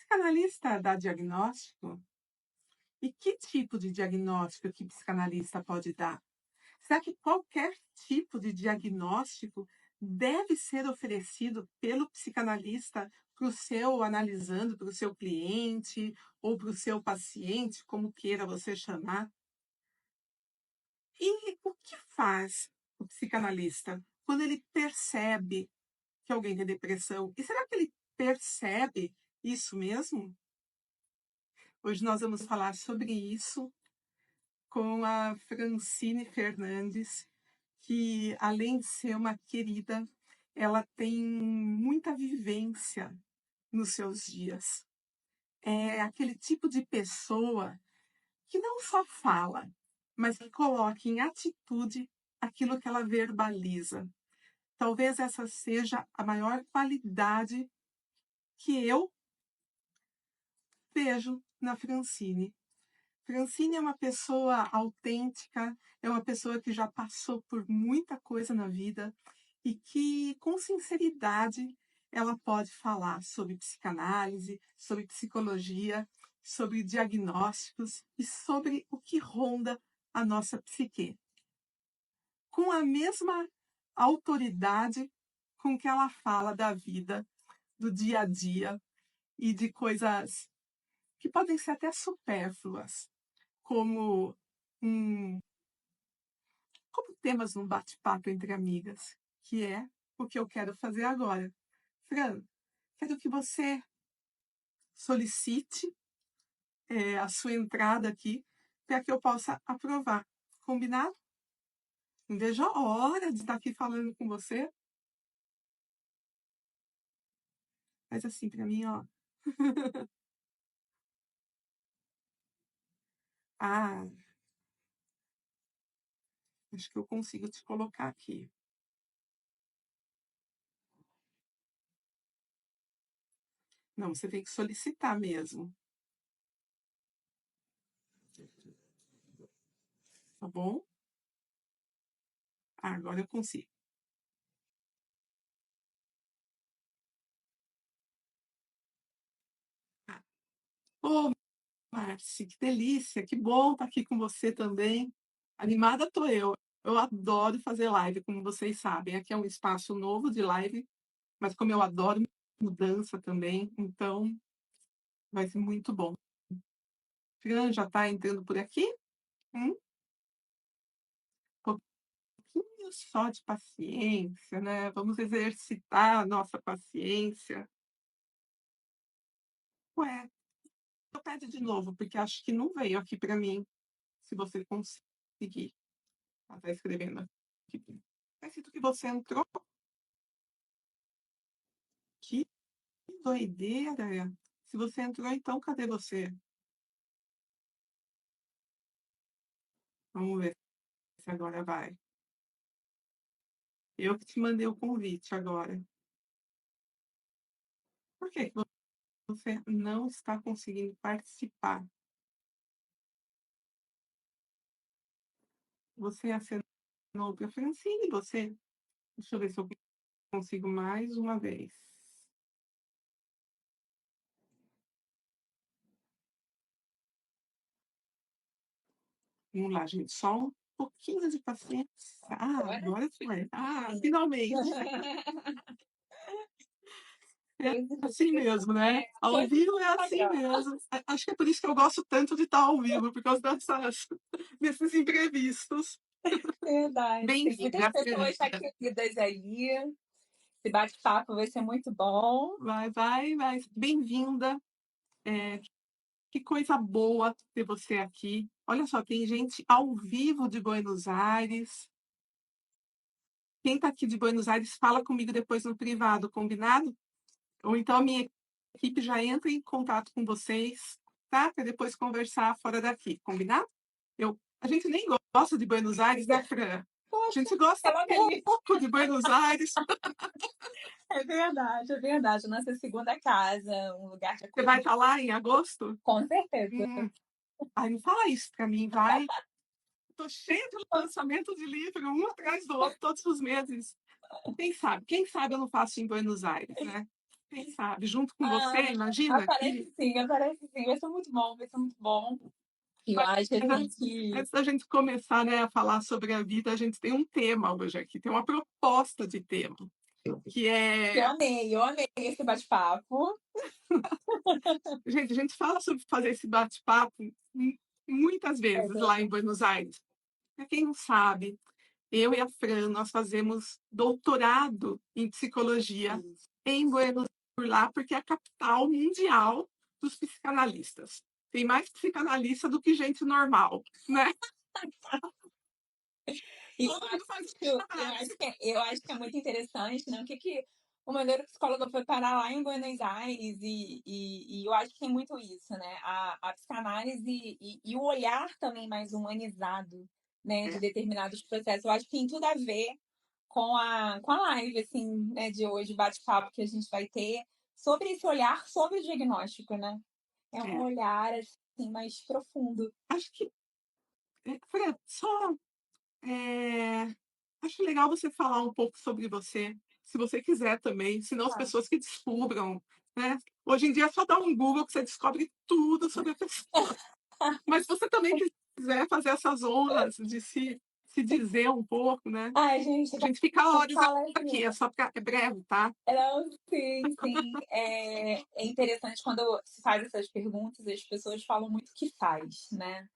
Psicanalista dá diagnóstico? E que tipo de diagnóstico que psicanalista pode dar? Será que qualquer tipo de diagnóstico deve ser oferecido pelo psicanalista para o seu analisando, para o seu cliente ou para o seu paciente, como queira você chamar? E o que faz o psicanalista quando ele percebe que alguém tem depressão? E será que ele percebe isso mesmo? Hoje nós vamos falar sobre isso com a Francine Fernandes, que além de ser uma querida, ela tem muita vivência nos seus dias. É aquele tipo de pessoa que não só fala, mas que coloca em atitude aquilo que ela verbaliza. Talvez essa seja a maior qualidade que eu vejo na Francine. Francine é uma pessoa autêntica, é uma pessoa que já passou por muita coisa na vida e que, com sinceridade, ela pode falar sobre psicanálise, sobre psicologia, sobre diagnósticos e sobre o que ronda a nossa psique. Com a mesma autoridade com que ela fala da vida, do dia a dia e de coisas que podem ser até supérfluas, como um como temas num bate-papo entre amigas, que é o que eu quero fazer agora. Fran, quero que você solicite a sua entrada aqui para que eu possa aprovar. Combinado? Não vejo a hora de estar aqui falando com você. Faz assim para mim, ó. Ah, acho que eu consigo te colocar aqui. Não, você tem que solicitar mesmo. Tá bom? Ah, agora eu consigo. Ô, Marci, que delícia, que bom estar aqui com você também. Animada tô eu. Eu adoro fazer live, como vocês sabem. Aqui é um espaço novo de live, mas como eu adoro mudança também, então vai ser muito bom. Fran já está entrando por aqui? Um pouquinho só de paciência, né? Vamos exercitar a nossa paciência. Ué, eu pede de novo, porque acho que não veio aqui para mim, se você conseguir. Ela está escrevendo aqui. É sinto que você entrou. Que doideira! Se você entrou, então cadê você? Vamos ver se agora vai. Eu que te mandei o convite agora. Por que você não está conseguindo participar? Você acenou para a Francine, você. Deixa eu ver se eu consigo mais uma vez. Vamos lá, gente. Só um pouquinho de paciência. Ah, agora foi. Ah, finalmente. É assim mesmo, né? Ao vivo é assim mesmo. Acho que é por isso que eu gosto tanto de estar ao vivo, por causa desses imprevistos. Verdade. Tem muitas Bem-vinda, pessoas já queridas aí. Esse bate-papo vai ser muito bom. vai. Bem-vinda. Que coisa boa ter você aqui. Olha só, tem gente ao vivo de Buenos Aires. Quem está aqui de Buenos Aires, fala comigo depois no privado, combinado? Ou então a minha equipe já entra em contato com vocês, tá? Para depois conversar fora daqui, combinado? A gente nem gosta de Buenos Aires, né, Fran? A gente gosta pouco de Buenos Aires. É verdade. Nossa segunda casa, um lugar de Você vai estar lá em agosto? Com certeza. Ai, não fala isso para mim, vai. Estou cheia de lançamento de livro, um atrás do outro, todos os meses. Quem sabe eu não faço em Buenos Aires, né? quem sabe, junto com você, Ah, imagina que aparece sim, vai ser muito bom, vai ser muito bom. E eu mas acho assim antes que antes da gente começar, né, a falar sobre a vida, a gente tem um tema hoje aqui, tem uma proposta de tema, que é eu amei esse bate-papo. gente, a gente fala sobre fazer esse bate-papo muitas É vezes lá em verdade. Buenos Aires. Para quem não sabe, eu e a Fran, nós fazemos doutorado em psicologia Isso. em Buenos Aires, por lá, porque é a capital mundial dos psicanalistas. Tem mais psicanalista do que gente normal, né? E Todo mundo faz psicanálise. eu acho que é muito interessante, né? O meu neuropsicólogo foi parar lá em Buenos Aires e eu acho que tem muito isso, né? A psicanálise e o olhar também mais humanizado, né, de É, determinados processos. Eu acho que tem tudo a ver com a live, assim, né, de hoje, o bate-papo que a gente vai ter sobre esse olhar sobre o diagnóstico, né? É um é. olhar, assim, mais profundo. Acho que, Fran, só acho legal você falar um pouco sobre você, se você quiser também, senão as Tá. pessoas que descubram, né? Hoje em dia é só dar um Google que você descobre tudo sobre a pessoa. Mas se você também quiser fazer essas honras de se dizer um pouco, né? Ai, gente, A gente fica horas fala aqui, assim. é só pra, é breve, tá? Não, sim, sim. É interessante quando se faz essas perguntas, as pessoas falam muito o que faz, né?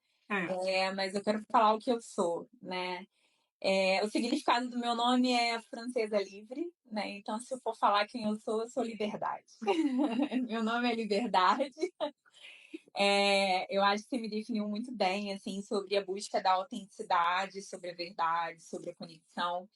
É, Mas eu quero falar o que eu sou, né? O significado do meu nome é francesa livre, né? Então, se eu for falar quem eu sou liberdade. Meu nome é Liberdade. Eu acho que você me definiu muito bem, assim, sobre a busca da autenticidade, sobre a verdade, sobre a conexão.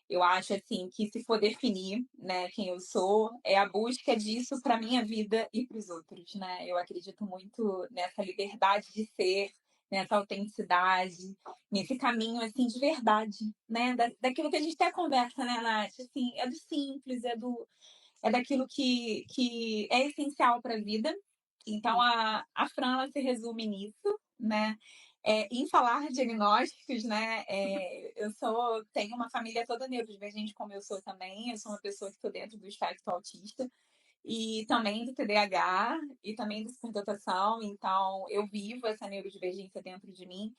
Eu acho assim que se for definir, né, quem eu sou, é a busca disso para minha vida e para os outros, né? Eu acredito muito nessa liberdade de ser, nessa autenticidade, nesse caminho assim de verdade, né? Daquilo que a gente até conversa, né, Nath? Assim, é do simples, é daquilo que é essencial para a vida. Então, a Fran ela se resume nisso, né? Em falar diagnósticos, né? Tenho uma família toda neurodivergente, como eu sou também. Eu sou uma pessoa que estou dentro do espectro autista e também do TDAH e também da superdotação. Então, eu vivo essa neurodivergência dentro de mim.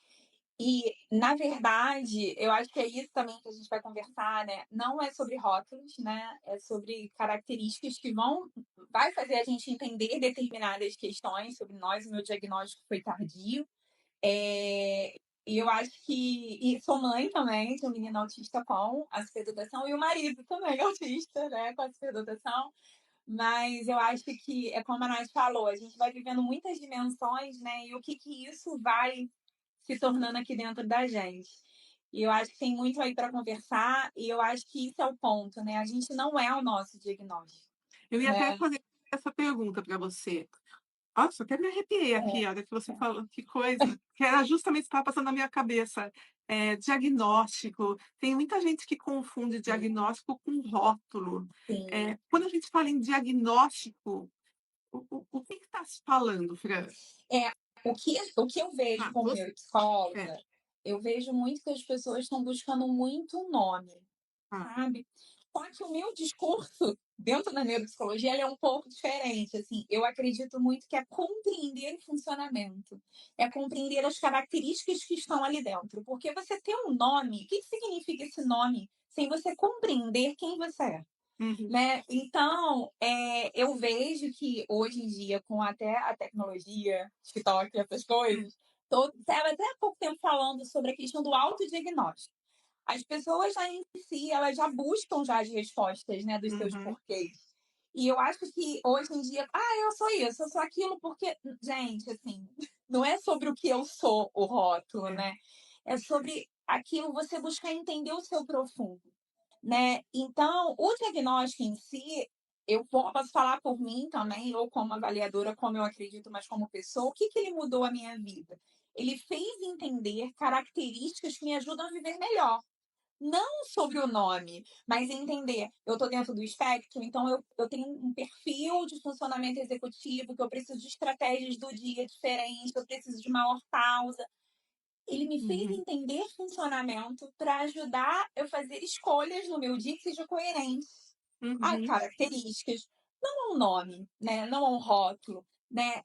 E, na verdade, eu acho que é isso também que a gente vai conversar, né? Não é sobre rótulos, né? É sobre características que vai fazer a gente entender determinadas questões sobre nós. O meu diagnóstico foi tardio. É, e eu acho que. E sou mãe também de um menino autista com a superdotação e o marido também autista, né? Com a superdotação. Mas eu acho que é como a Nath falou, a gente vai vivendo muitas dimensões, né? E o que isso vai se tornando aqui dentro da gente. E eu acho que tem muito aí para conversar, e eu acho que isso é o ponto, né? A gente não é o nosso diagnóstico, eu ia até né? fazer essa pergunta para você. Nossa, até me arrepiei aqui, a hora que você falou, que coisa, que era justamente o que estava passando na minha cabeça. Diagnóstico, tem muita gente que confunde Sim, diagnóstico com rótulo. sim. Quando a gente fala em diagnóstico, o que está se falando, Fran? É, o que eu vejo Ah, como você, é, neuropsicóloga, eu vejo muito que as pessoas estão buscando muito um nome, ah, sabe? Só que o meu discurso dentro da neuropsicologia ele é um pouco diferente. Assim, eu acredito muito que é compreender o funcionamento, é compreender as características que estão ali dentro. Porque você tem um nome, o que significa esse nome sem você compreender quem você é? uhum, Né? Então, eu vejo que hoje em dia, com até a tecnologia, TikTok, essas coisas, estava até há pouco tempo falando sobre a questão do autodiagnóstico. As pessoas já em si, elas já buscam já as respostas, né, dos seus uhum, porquês. E eu acho que hoje em dia, eu sou isso, eu sou aquilo, porque, gente, assim, não é sobre o que eu sou o rótulo, é, né? É sobre aquilo você buscar entender o seu profundo, né? Então, o diagnóstico em si, eu posso falar por mim também, ou como avaliadora, como eu acredito, mas como pessoa, o que ele mudou a minha vida? Ele fez entender características que me ajudam a viver melhor. Não sobre o nome, mas entender. Eu estou dentro do espectro, então eu tenho um perfil de funcionamento executivo, que eu preciso de estratégias do dia diferentes, eu preciso de maior pausa. Ele me fez uhum, entender funcionamento para ajudar eu fazer escolhas no meu dia que sejam coerentes. Ai, uhum, características. não há um nome, né, não há um rótulo, né,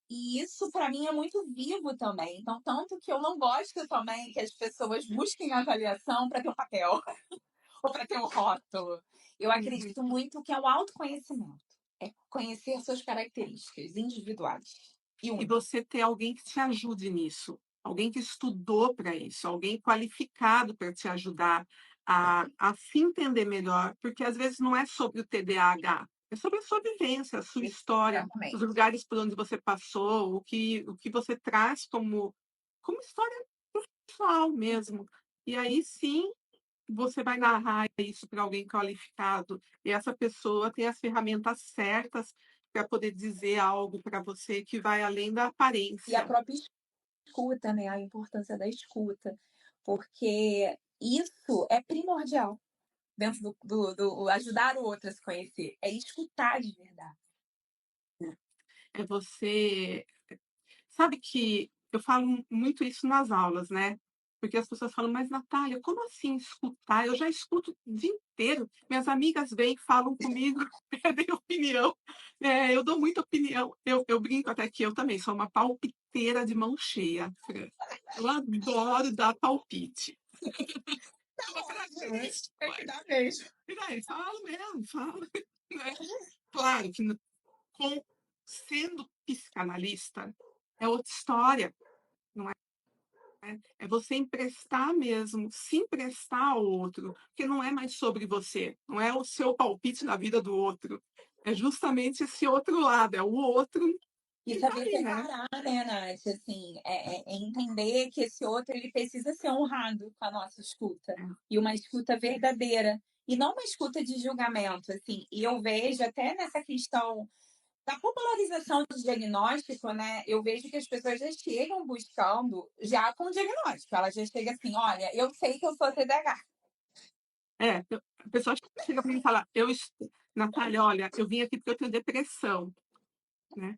e isso para mim é muito vivo também, então tanto que eu não gosto também que as pessoas busquem avaliação para ter um papel ou para ter um rótulo. Eu Uhum. acredito muito que é o autoconhecimento, é conhecer suas características individuais e E únicas. você ter alguém que te ajude nisso, alguém que estudou para isso, alguém qualificado para te ajudar a se entender melhor, porque às vezes não é sobre o TDAH, é sobre a sua vivência, a sua história, os Exatamente. lugares por onde você passou, o que você traz como história pessoal mesmo. E aí sim você vai narrar isso para alguém qualificado e essa pessoa tem as ferramentas certas para poder dizer algo para você que vai além da E a aparência. própria escuta, né, a importância da escuta, porque isso é primordial dentro do ajudar o outro a se conhecer, é escutar de verdade. É você sabe que eu falo muito isso nas aulas, né, porque as pessoas falam: "Mas Natália, como assim escutar? Eu já escuto o dia inteiro, minhas amigas vêm, falam comigo, pedem opinião". Eu dou muita opinião, eu brinco até que eu também sou uma palpiteira de mão cheia, Fran. Eu adoro dar palpite. É uma Ótimo, característica, tem que mas dar mesmo. e daí? Falo mesmo, falo, né. Claro que com sendo psicanalista, é outra história, não é? É você emprestar mesmo, se emprestar ao outro, porque não é mais sobre você, não é o seu palpite na vida do outro, é justamente esse outro lado, é o outro E que tá saber ali, né. separar, né, Nath, assim, é entender que esse outro ele precisa ser honrado com a nossa escuta, É. e uma escuta verdadeira, e não uma escuta de julgamento, assim. E eu vejo até nessa questão da popularização do diagnóstico, né, eu vejo que as pessoas já chegam buscando já com o diagnóstico, ela já chega assim: "Olha, eu sei que eu sou TDAH". A pessoa chega para mim e fala: "Natália, olha, eu vim aqui porque eu tenho depressão", né.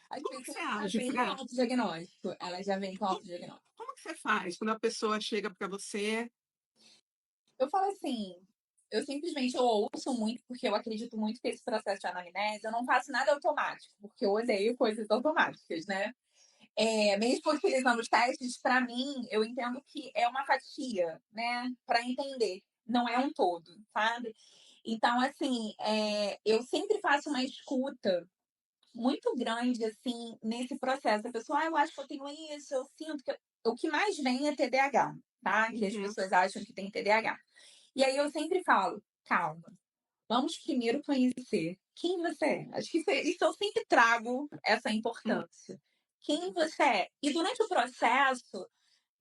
As Como que você pessoas já age, vêm com Fran? autodiagnóstico, elas já vêm com Como autodiagnóstico. como que você faz quando a pessoa chega para você. Eu falo assim, eu ouço muito, porque eu acredito muito que esse processo de anamnese, eu não faço nada automático, porque eu odeio coisas automáticas, né? Mesmo utilizando os testes, para mim, eu entendo que é uma fatia, né? Para entender, não é um todo, sabe? Então, assim, eu sempre faço uma escuta muito grande, assim, nesse processo. A pessoa, eu acho que eu tenho isso, eu sinto que. O que mais vem é TDAH, tá? Que as Uhum. pessoas acham que tem TDAH. E aí eu sempre falo: calma, vamos primeiro conhecer quem você é. Acho que isso eu sempre trago essa Hum. importância. Quem você é. E durante o processo,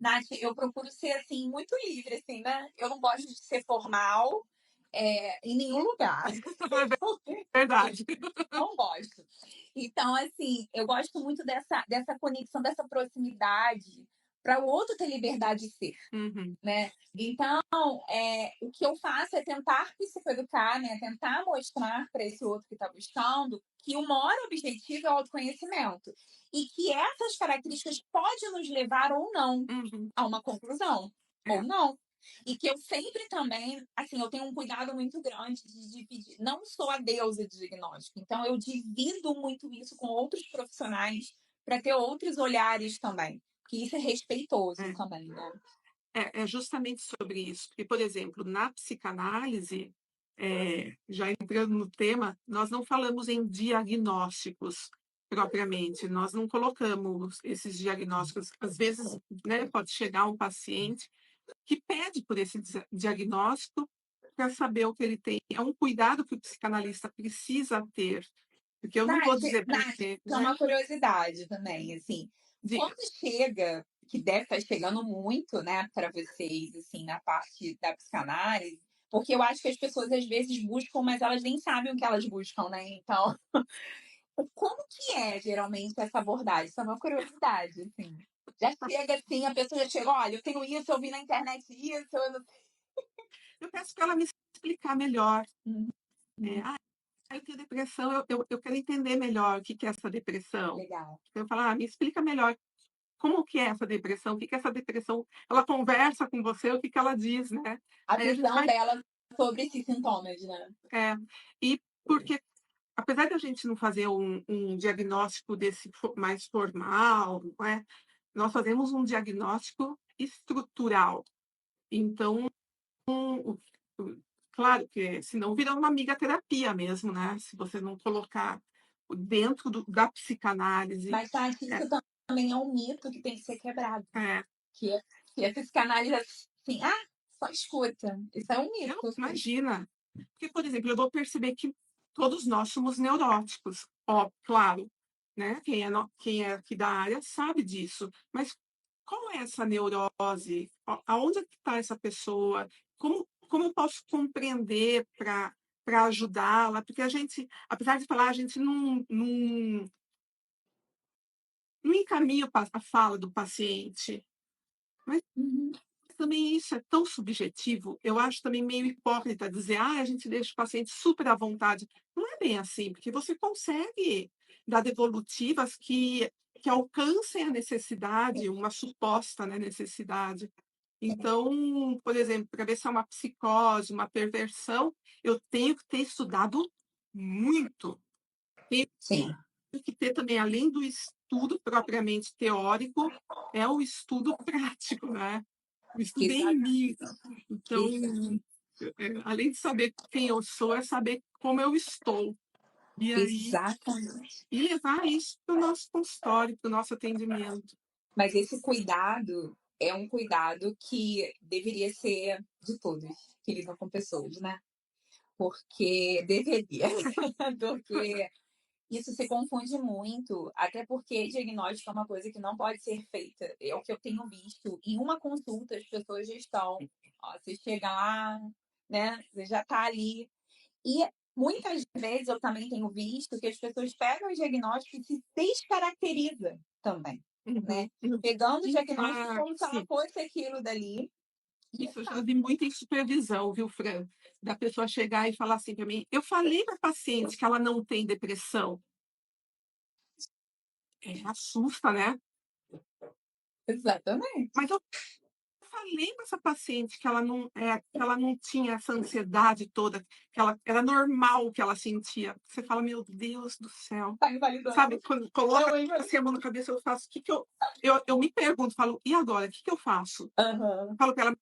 Nath, eu procuro ser assim, muito livre, assim, né? Eu não gosto de ser formal em nenhum lugar. É verdade. Não gosto. Então, assim, eu gosto muito dessa conexão, dessa proximidade, para o outro ter liberdade de ser, Uhum. né? Então, o que eu faço é tentar psicoeducar, né? Tentar mostrar para esse outro que está buscando que o maior objetivo é o autoconhecimento e que essas características podem nos levar ou não Uhum. a uma conclusão, ou É. não. E que eu sempre também, assim, eu tenho um cuidado muito grande de dividir. Não sou a deusa de diagnóstico, então eu divido muito isso com outros profissionais para ter outros olhares também. Que isso é respeitoso É. também, né? É justamente sobre isso, porque, por exemplo, na psicanálise, já entrando no tema, nós não falamos em diagnósticos propriamente, nós não colocamos esses diagnósticos. Às vezes, né, pode chegar um paciente que pede por esse diagnóstico para saber o que ele tem. É um cuidado que o psicanalista precisa ter, porque eu não vou Nath, dizer para Nath, você, é né? uma curiosidade também, assim, Diga. quando chega, que deve estar chegando muito, né, para vocês, assim, na parte da psicanálise, porque eu acho que as pessoas às vezes buscam, mas elas nem sabem o que elas buscam, né? Então, como que é geralmente essa abordagem? Isso é uma curiosidade, assim. Já chega assim, a pessoa já chega, olha, eu tenho isso, eu vi na internet isso, eu não Eu peço para ela me explicar melhor. sei. É, Uhum. eu tenho depressão, eu quero entender melhor o que que é essa depressão. Legal. Eu falo: "Ah, me explica melhor como que é essa depressão, o que que é essa depressão". Ela conversa com você, o que que ela diz, né. A Aí a gente visão vai dela sobre esses sintomas, né? é, e porque apesar de a gente não fazer um diagnóstico desse mais formal, não é? Nós fazemos um diagnóstico estrutural. Então, o, claro que senão vira uma amiga terapia mesmo, né? Se você não colocar dentro da psicanálise. Mas, Tati, É, isso também é um mito que tem que ser quebrado. é, Que, que a psicanálise, assim, só escuta. Isso é um não, mito. imagina. Porque, por exemplo, eu vou perceber que todos nós somos neuróticos. Ó, claro, né? Quem é aqui da área sabe disso. Mas qual é essa neurose? Aonde é que está essa pessoa? Como eu posso compreender para ajudá-la? Porque a gente, apesar de falar, a gente não encaminha a fala do paciente. Mas Uhum. também isso é tão subjetivo, eu acho também meio hipócrita dizer, a gente deixa o paciente super à vontade. Não é bem assim, porque você consegue dar devolutivas que alcancem a necessidade, uma suposta, né, necessidade. Então, por exemplo, para ver se é uma psicose, uma perversão, eu tenho que ter estudado muito. Tenho Sim, que ter também, além do estudo propriamente teórico, é o estudo prático, né? O estudo em exato, mim. Então, além de saber quem eu sou, é saber como eu estou. E aí, exatamente. e levar isso para o nosso consultório, para o nosso atendimento. Mas esse cuidado é um cuidado que deveria ser de todos que lidam com pessoas, né? Porque deveria. Porque isso se confunde muito, até porque diagnóstico é uma coisa que não pode ser feita. É o que eu tenho visto. Em uma consulta, as pessoas já estão. Ó, você chega lá, né? Você já está ali. E muitas vezes eu também tenho visto que as pessoas pegam o diagnóstico e se descaracteriza também, né? Uhum. Pegando o diagnóstico como se ela Sim, fosse aquilo dali. E isso eu já vi muito em supervisão, viu, Fran? Da pessoa chegar e falar assim para mim: eu falei para a paciente que ela não tem depressão. Assusta, né? exatamente. Mas eu falei para essa paciente que ela não tinha essa ansiedade toda, que ela era normal o que ela sentia. Você fala, meu Deus do céu. Tá invalidando. Sabe, quando coloca Não, hein? assim a mão na cabeça, eu faço, o que que eu me pergunto, falo, e agora, o que que eu faço? Aham. Falo para ela,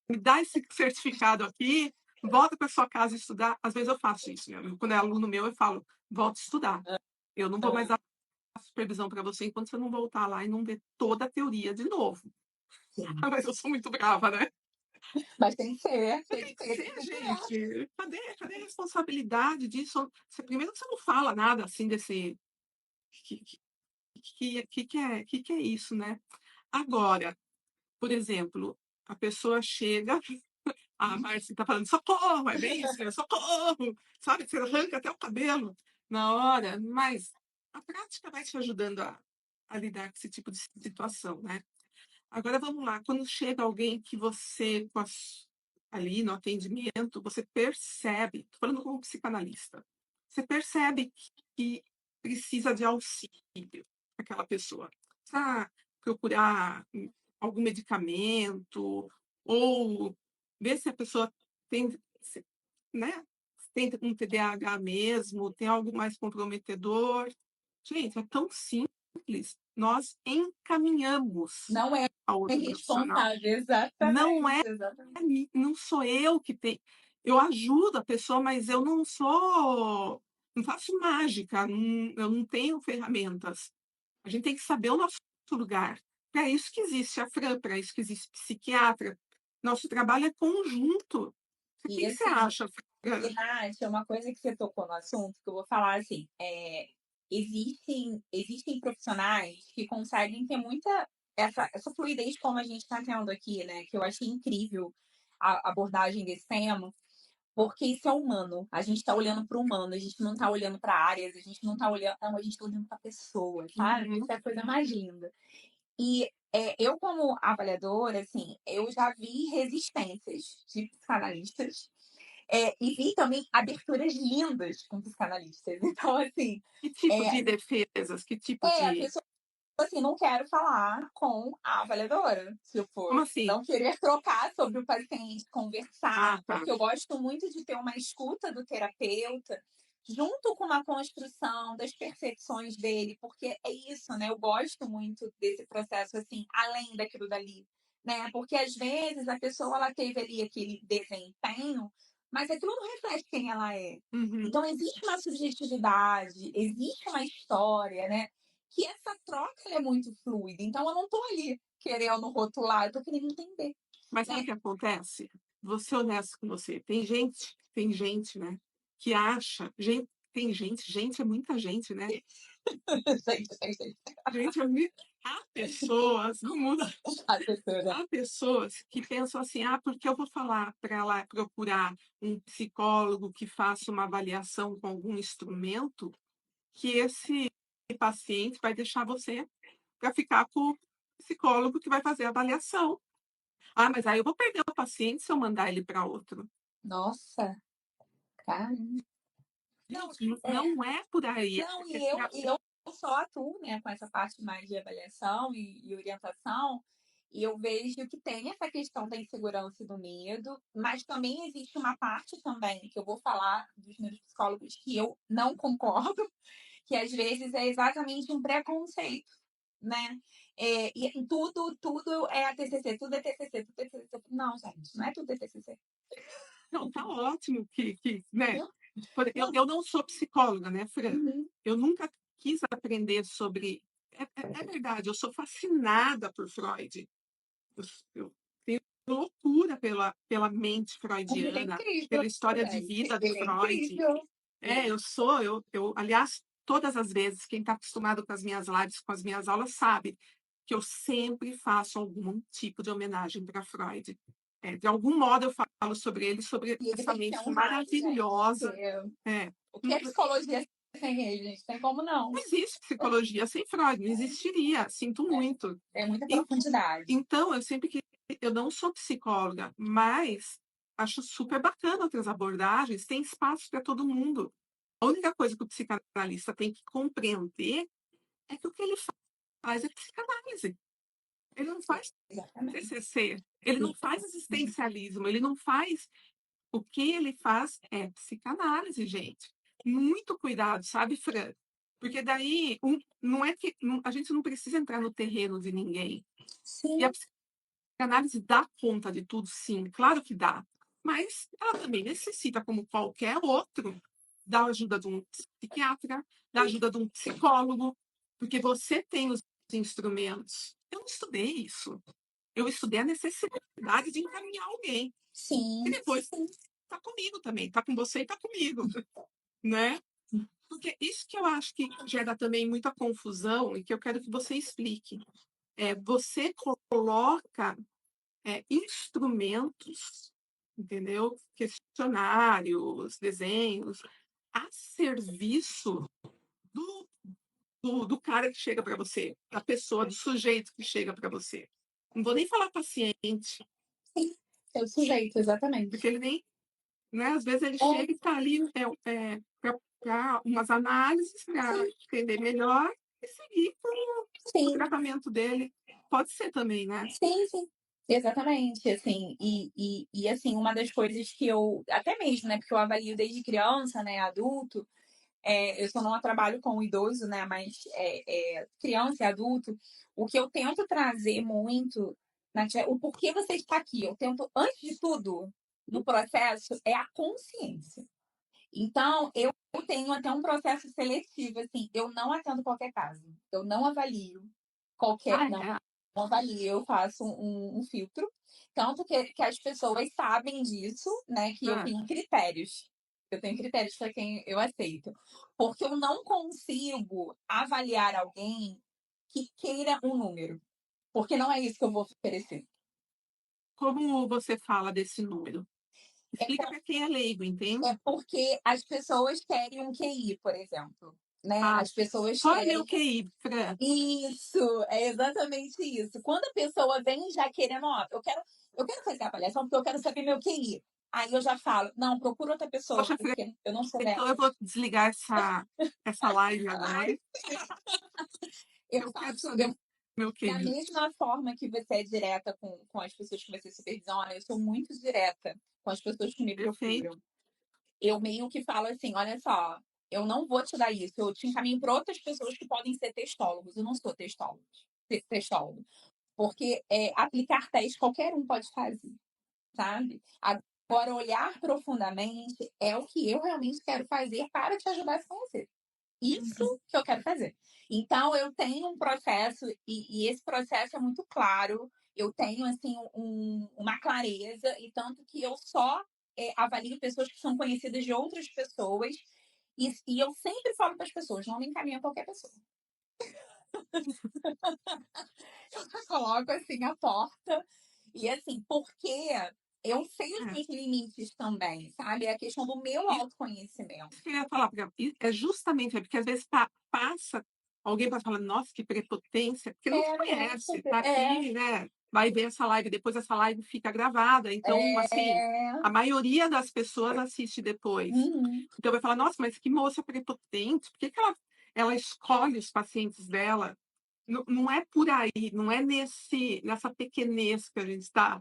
me dá esse certificado aqui, volta para sua casa estudar. Às vezes eu faço isso, né? Quando é aluno meu, eu falo, volta a estudar. Eu não vou mais dar supervisão para você enquanto você não voltar lá e não ver toda a teoria de novo. Sim. Mas eu sou muito brava, né? Mas tem que ser, tem Tem que que ser, tem ser, que ser. gente. Cadê a responsabilidade disso? Primeiro, você não fala nada assim desse. Que é isso, né? Agora, por exemplo, a pessoa chega, a Márcia está falando, socorro, é bem isso, né? Socorro, sabe? Você arranca até o cabelo na hora, mas a prática vai te ajudando a lidar com esse tipo de situação, né? Agora vamos lá, quando chega alguém que você, ali no atendimento, você percebe, estou falando como psicanalista, você percebe que precisa de auxílio aquela pessoa. Precisa procurar algum medicamento, ou ver se a pessoa tem, né, tem um TDAH mesmo, tem algo mais comprometedor. Gente, é tão simples. Nós encaminhamos Não é a outro profissional. responsável, Não exatamente, exatamente. não sou eu que tenho. Eu ajudo a pessoa, mas eu não sou, não faço mágica, eu não tenho ferramentas. A gente tem que saber o nosso lugar. Para isso que existe a Fran, para isso que existe psiquiatra. Nosso trabalho é conjunto. O E que você assim, acha, Fran? Nath, é uma coisa que você tocou no assunto, que eu vou falar assim, existem profissionais que conseguem ter muita essa fluidez como a gente está tendo aqui, né? Que eu achei incrível a abordagem desse tema, porque isso é humano. A gente está olhando para o humano, a gente não está olhando para áreas, a gente não está olhando, não, a gente está olhando para a pessoa, sabe? Uhum. Isso é a coisa mais linda. E eu, como avaliadora, assim, eu já vi resistências de psicanalistas e vi também aberturas lindas com psicanalistas. Então, assim, Que tipo é, de defesas? Que tipo a de. pessoa assim, não quero falar com a avaliadora. Tipo, Como assim? não querer trocar sobre o paciente, conversar, Ah, tá. porque eu gosto muito de ter uma escuta do terapeuta, junto com uma construção das percepções dele, porque é isso, né? Eu gosto muito desse processo, assim, além daquilo dali, né? Porque às vezes a pessoa ela teve ali aquele desempenho, mas aquilo não reflete quem ela é. Uhum. Então existe uma subjetividade, existe uma história, né? Que essa troca ela é muito fluida. Então eu não tô ali querendo rotular, eu tô querendo entender, Mas sabe o né? que acontece? Vou ser honesto com você. Tem gente, né, que acha. Gente é muita gente, né? Gente. Gente é muito. Há pessoas no mundo, A pessoa, há pessoas que pensam assim: ah, porque eu vou falar para ela procurar um psicólogo que faça uma avaliação com algum instrumento, que esse paciente vai deixar você para ficar com o psicólogo que vai fazer a avaliação. Ah, mas aí eu vou perder o paciente se eu mandar ele para outro. nossa, cara. Não, Gente, é, não é por aí. não, e eu só atuo, né, com essa parte mais de avaliação e orientação, e eu vejo que tem essa questão da insegurança e do medo, mas também existe uma parte também que eu vou falar dos meus psicólogos que eu não concordo, que às vezes é exatamente um preconceito, né? E tudo é a TCC, tudo é TCC, tudo é TCC. Não, gente, não é tudo é TCC. Não, tá ótimo né? Não, Eu não sou psicóloga, né, Fran? uhum. Eu nunca quis aprender sobre. É verdade, eu sou fascinada por Freud. Eu tenho loucura pela mente Ele é freudiana, incrível, pela história de gente. vida do Ele é Freud. incrível. É, aliás, todas as vezes, quem está acostumado com as minhas lives, com as minhas aulas, sabe que eu sempre faço algum tipo de homenagem para Freud. É, de algum modo eu falo sobre ele, sobre E ele essa tem que ser mente honrado, gente. maravilhosa. Porque É, o que não é psicologia sem ele, gente? Tem como não? existe psicologia sem Freud, não existiria, sinto muito. É muita En- profundidade. Então, eu não sou psicóloga, mas acho super bacana outras abordagens, tem espaço para todo mundo. A única coisa que o psicanalista tem que compreender é que o que ele faz é psicanálise. Ele não faz Exatamente. TCC, ele não faz existencialismo, ele não faz. O que ele faz é psicanálise, gente. Muito cuidado, sabe, Fran? Porque daí não é que a gente não precisa entrar no terreno de ninguém. E a Sim, psicanálise dá conta de tudo, sim, claro que dá. Mas ela também necessita, como qualquer outro, da ajuda de um psiquiatra, da ajuda de um psicólogo, porque você tem os instrumentos. Eu não estudei isso. Eu estudei a necessidade de encaminhar alguém. E sim, depois tá comigo também, tá com você e tá comigo, né? Porque isso que eu acho que gera também muita confusão e que eu quero que você explique. Você coloca instrumentos, entendeu? Questionários, desenhos, a serviço do, do cara que chega para você, da pessoa, do sujeito que chega para você. Não vou nem falar paciente, sim. É o sujeito, porque exatamente. ele nem, né? Às vezes ele É, chega e está ali para umas análises, para sim, entender melhor e seguir com o sim, tratamento dele. Pode ser também, né? sim, sim. Exatamente, assim, assim, uma das coisas que eu, até mesmo, né, porque eu avalio desde criança, né, adulto, eu só não trabalho com o idoso, né? Mas criança e adulto, o que eu tento trazer muito, o porquê você está aqui, eu tento, antes de tudo, no processo, é a consciência. Então, eu tenho até um processo seletivo, assim, eu não atendo qualquer caso, eu não avalio qualquer, Ah, não, é. não avalio, eu faço um filtro, tanto que as pessoas sabem disso, né, que eu Ah, tenho critérios. Eu tenho critérios para quem eu aceito. Porque eu não consigo avaliar alguém que queira um número. Porque não é isso que eu vou oferecer. como você fala desse número? É, Explica para quem é leigo, entende? é porque as pessoas querem um QI, por exemplo. Né? Ah, As pessoas qual é meu querem. QI, Fran? Isso, é exatamente isso. Quando a pessoa vem já querendo, ó, eu quero fazer a avaliação porque eu quero saber meu QI. Aí eu já falo, não, procura outra pessoa, Poxa, Fran, porque eu não sou então eu dessas. vou desligar essa live Ai, agora. eu Eu quero faço, saber meu da QI. mesma forma que você é direta com as pessoas que você supervisiona, eu sou muito direta com as pessoas que me Perfeito. procuram. Eu meio que falo assim, olha só, eu não vou te dar isso, eu te encaminho para outras pessoas que podem ser testólogos, eu não sou testólogo, porque, aplicar teste qualquer um pode fazer, sabe. Agora olhar profundamente é o que eu realmente quero fazer para te ajudar a se conhecer. Uhum. Isso que eu quero fazer. Então eu tenho um processo e esse processo é muito claro, eu tenho, assim, uma clareza e tanto que eu só, avalio pessoas que são conhecidas de outras pessoas, e eu sempre falo para as pessoas: "Não me encaminha qualquer pessoa". Eu já coloco, assim, a porta e, assim, porque eu sei os É. meus limites também, sabe, é a questão do meu Isso autoconhecimento. que eu ia falar, porque é justamente, porque às vezes passa, alguém pode falar: "Nossa, que prepotência", porque não te Com conhece, certeza. tá aqui, né, vai ver essa live, depois essa live fica gravada, então, assim, É. a maioria das pessoas assiste depois. Uhum. Então vai falar: "Nossa, mas que moça prepotente, por que que ela escolhe os pacientes dela?". Não é por aí, não é nessa pequenez que a gente está a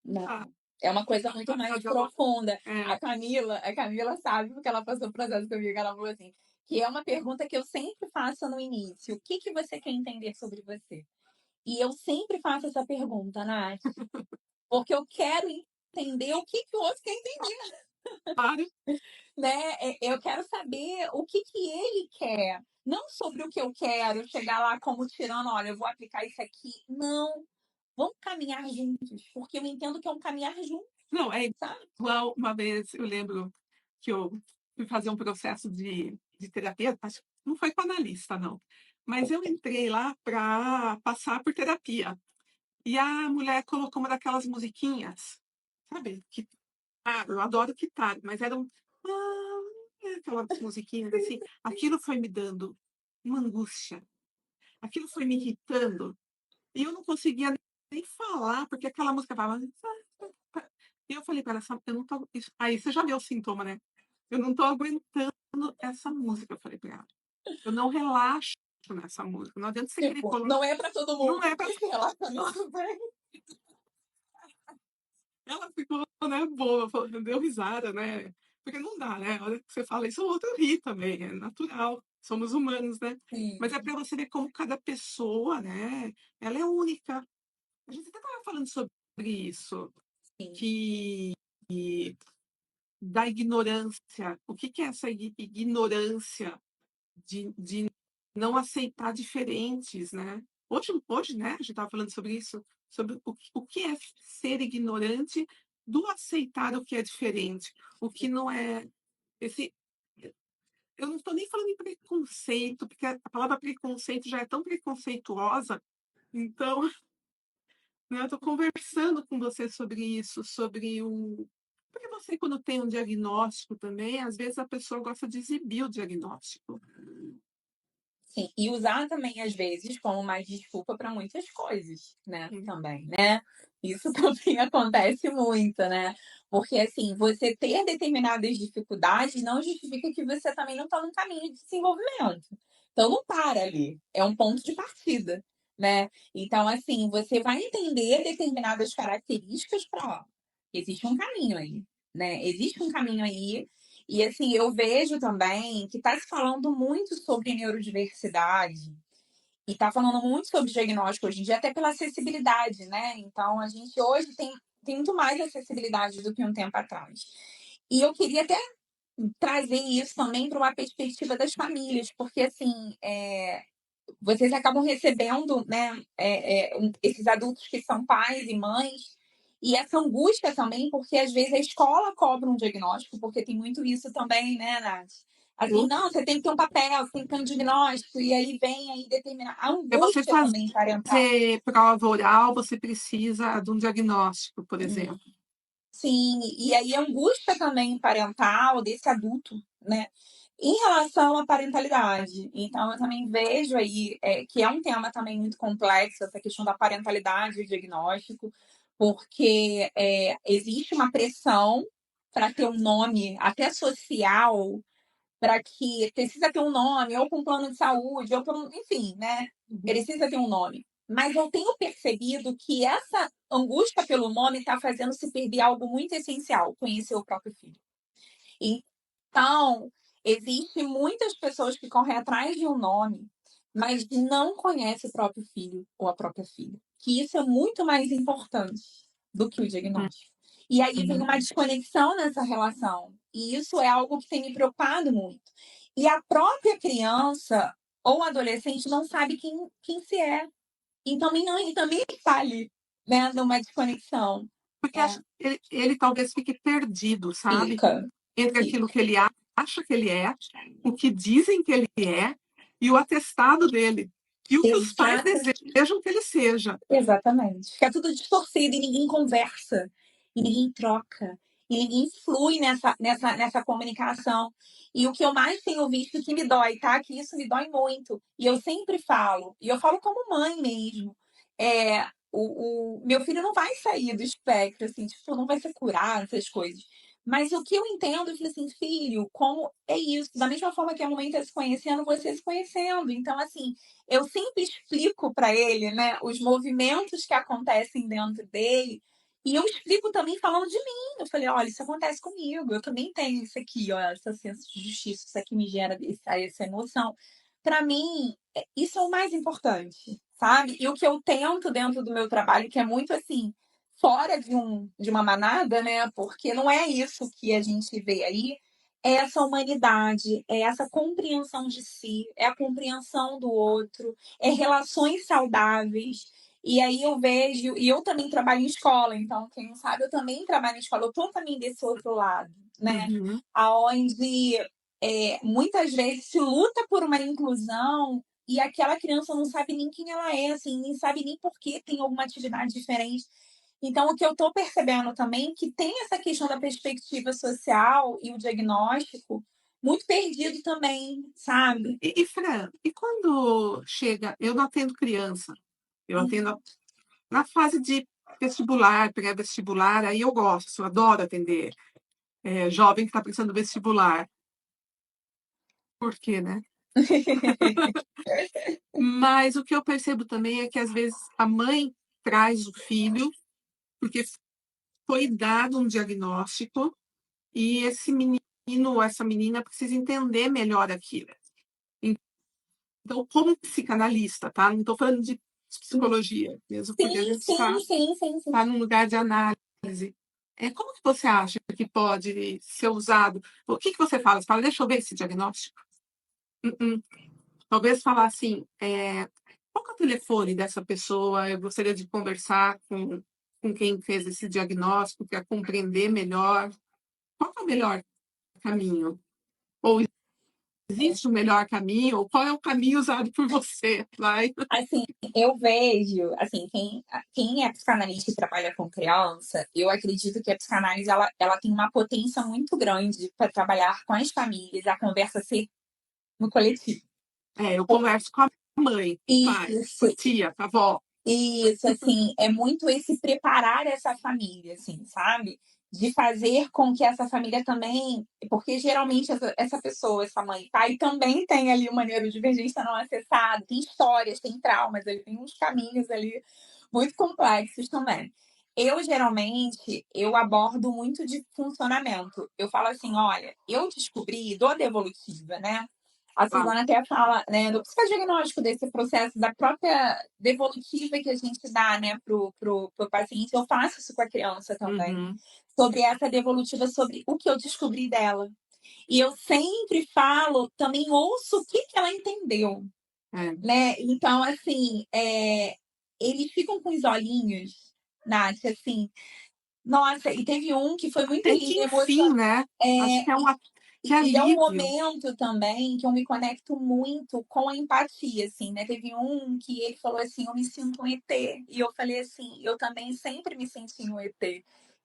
Não, é uma coisa muito a mais dialogar. profunda. É. A Camila sabe, porque ela passou o processo comigo, ela falou assim, que é uma pergunta que eu sempre faço no início: "O que que você quer entender sobre você?". E eu sempre faço essa pergunta, Nath, porque eu quero entender o que que o outro quer entender, Claro. né. Eu quero saber o que que ele quer, não sobre o que eu quero, chegar lá como tirando: "Olha, eu vou aplicar isso aqui", não, vamos caminhar juntos, porque eu entendo que é um caminhar juntos, Não, é sabe. igual uma vez eu lembro que eu fui fazer um processo de terapia, acho que não foi com analista não, mas eu entrei lá para passar por terapia. E a mulher colocou uma daquelas musiquinhas, sabe, que eu adoro guitarra, mas eram aquelas musiquinhas assim, aquilo foi me dando uma angústia, aquilo foi me irritando, e eu não conseguia nem falar, porque aquela música falava e eu falei para ela: "Eu não tô", isso aí você já vê o sintoma, né. "Eu não tô aguentando essa música", eu falei para ela. "Eu não relaxo nessa música, não adianta você querer Tipo, colo". não é pra todo Não mundo é pra que esse relacionamento vem. ela ficou, né, boba, falou deu risada, né, porque não dá, né, a hora que você fala isso o outro ri também, é natural, somos humanos, né. Mas é Sim, para você ver como cada pessoa, né, ela é única. A gente até estava falando sobre isso, sim, que da ignorância, o que que é essa ignorância de não aceitar diferentes, né. Hoje, né, a gente estava falando sobre isso, sobre o que é ser ignorante do aceitar o que é diferente, o que não é esse eu não estou nem falando em preconceito, porque a palavra preconceito já é tão preconceituosa, então, né, eu estou conversando com você sobre isso, sobre o porque você quando tem um diagnóstico também, às vezes a pessoa gosta de exibir o diagnóstico. sim. E usar também, às vezes, como mais desculpa para muitas coisas, né, Hum, também, né. Isso também acontece muito, né. Porque, assim, você ter determinadas dificuldades não justifica que você também não está num caminho de desenvolvimento. Então não para ali, é um ponto de partida, né. Então, assim, você vai entender determinadas características para ó, existe um caminho aí, né, existe um caminho aí e assim, eu vejo também que está se falando muito sobre neurodiversidade e está falando muito sobre diagnóstico hoje em dia, até pela acessibilidade, né? Então, a gente hoje tem muito mais acessibilidade do que um tempo atrás. E eu queria até trazer isso também para uma perspectiva das famílias, porque assim, vocês acabam recebendo, né, esses adultos que são pais e mães, e essa angústia também, porque às vezes a escola cobra um diagnóstico, porque tem muito isso também, né, Nath? Assim, eu não, você tem que ter um papel, você tem que ter um diagnóstico, e aí vem aí determinar a Para você angústia também parental. fazer prova oral, você precisa de um diagnóstico, por exemplo. Sim, e aí a angústia também parental desse adulto, né, em relação à parentalidade. Então eu também vejo aí, que é um tema também muito complexo, essa questão da parentalidade e diagnóstico, porque, existe uma pressão para ter um nome até social, para que precisa ter um nome, ou com plano de saúde, ou por enfim, né, Uhum. precisa ter um nome. Mas eu tenho percebido que essa angústia pelo nome está fazendo se perder algo muito essencial, conhecer o próprio filho. Então, Existem muitas pessoas que correm atrás de um nome, mas não conhecem o próprio filho ou a própria filha, que isso é muito mais importante do que o diagnóstico. E aí vem Uhum. uma desconexão nessa relação, e isso é algo que tem me preocupado muito. E a própria criança ou adolescente não sabe quem se é. Então também está ali, né, numa desconexão. Porque É, ele talvez fique perdido, sabe? fica, Entre aquilo fica. que ele acha que ele é, o que dizem que ele é e o atestado dele. E o que os pais Exata, desejam que ele seja. exatamente. Fica tudo distorcido e ninguém conversa, e ninguém troca, e ninguém flui nessa comunicação. E o que eu mais tenho visto que me dói, tá? Que isso me dói muito. E eu sempre falo, e eu falo como mãe mesmo, o meu filho não vai sair do espectro, assim, tipo, não vai ser curado, essas coisas. Mas o que eu entendo, eu falei assim, filho, como é isso? Da mesma forma que a mamãe está se conhecendo, você se conhecendo. Então, assim, eu sempre explico para ele, né, os movimentos que acontecem dentro dele, e eu explico também falando de mim. Eu falei: olha, isso acontece comigo, eu também tenho isso aqui, ó, essa senso de justiça, isso aqui me gera essa emoção. Para mim, isso é o mais importante, sabe? E o que eu tento dentro do meu trabalho, que é muito assim, fora de uma manada, né? Porque não é isso que a gente vê aí, é essa humanidade, é essa compreensão de si, é a compreensão do outro, é relações saudáveis. E aí eu vejo, e eu também trabalho em escola, então quem não sabe, eu também trabalho em escola, eu tô também desse outro lado, né? Uhum. Aonde muitas vezes se luta por uma inclusão e aquela criança não sabe nem quem ela é, assim, nem sabe nem por que tem alguma atividade diferente. Então, o que eu estou percebendo também é que tem essa questão da perspectiva social e o diagnóstico muito perdido também, sabe? Fran, e quando chega, eu não atendo criança, eu atendo na fase de vestibular, pré-vestibular, aí eu gosto, eu adoro atender jovem que está pensando no vestibular. Por quê, né? Mas o que eu percebo também é que às vezes a mãe traz o filho porque foi dado um diagnóstico e esse menino ou essa menina precisa entender melhor aquilo. Então, como psicanalista, tá? Não estou falando de psicologia, mesmo porque a Sim, gente sim, sim, sim, sim. está num lugar de análise. Como que você acha que pode ser usado? O que você fala? Você fala, deixa eu ver esse diagnóstico. Uh-uh. Talvez falar assim, qual que é o telefone dessa pessoa? Eu gostaria de conversar com quem fez esse diagnóstico para compreender melhor. Qual que é o melhor caminho? Ou existe o melhor caminho? Ou qual é o caminho usado por você? Vai. Assim, eu vejo, assim, quem é psicanalista e trabalha com criança, eu acredito que a psicanálise ela tem uma potência muito grande para trabalhar com as famílias, a conversa ser no coletivo. Eu converso com a mãe, com o pai, com Isso, a tia, com a avó. isso, assim, é muito esse preparar essa família, assim, sabe? De fazer com que essa família também, porque geralmente essa pessoa, essa mãe e pai, também tem ali uma neurodivergência não acessada, tem histórias, tem traumas, ele tem uns caminhos ali muito complexos também. Eu geralmente eu abordo muito de funcionamento. Eu falo assim, olha, eu descobri, dou devolutiva, né? A Ah, Suzana até fala, né, do psicodiagnóstico, desse processo da própria devolutiva que a gente dá, né, pro paciente. Eu faço isso com a criança também, uhum, sobre essa devolutiva, sobre o que eu descobri dela. E eu sempre falo, também ouço o que ela entendeu, é. né? Então, assim, eles ficam com os olhinhos, Nath, assim. Nossa, e teve um que foi muito Até que lindo, enfim, emocionante. né? Acho que que E é um alívio. momento também que eu me conecto muito com a empatia, assim, né? Teve um que ele falou assim: eu me sinto um ET. E eu falei assim: eu também sempre me senti um ET.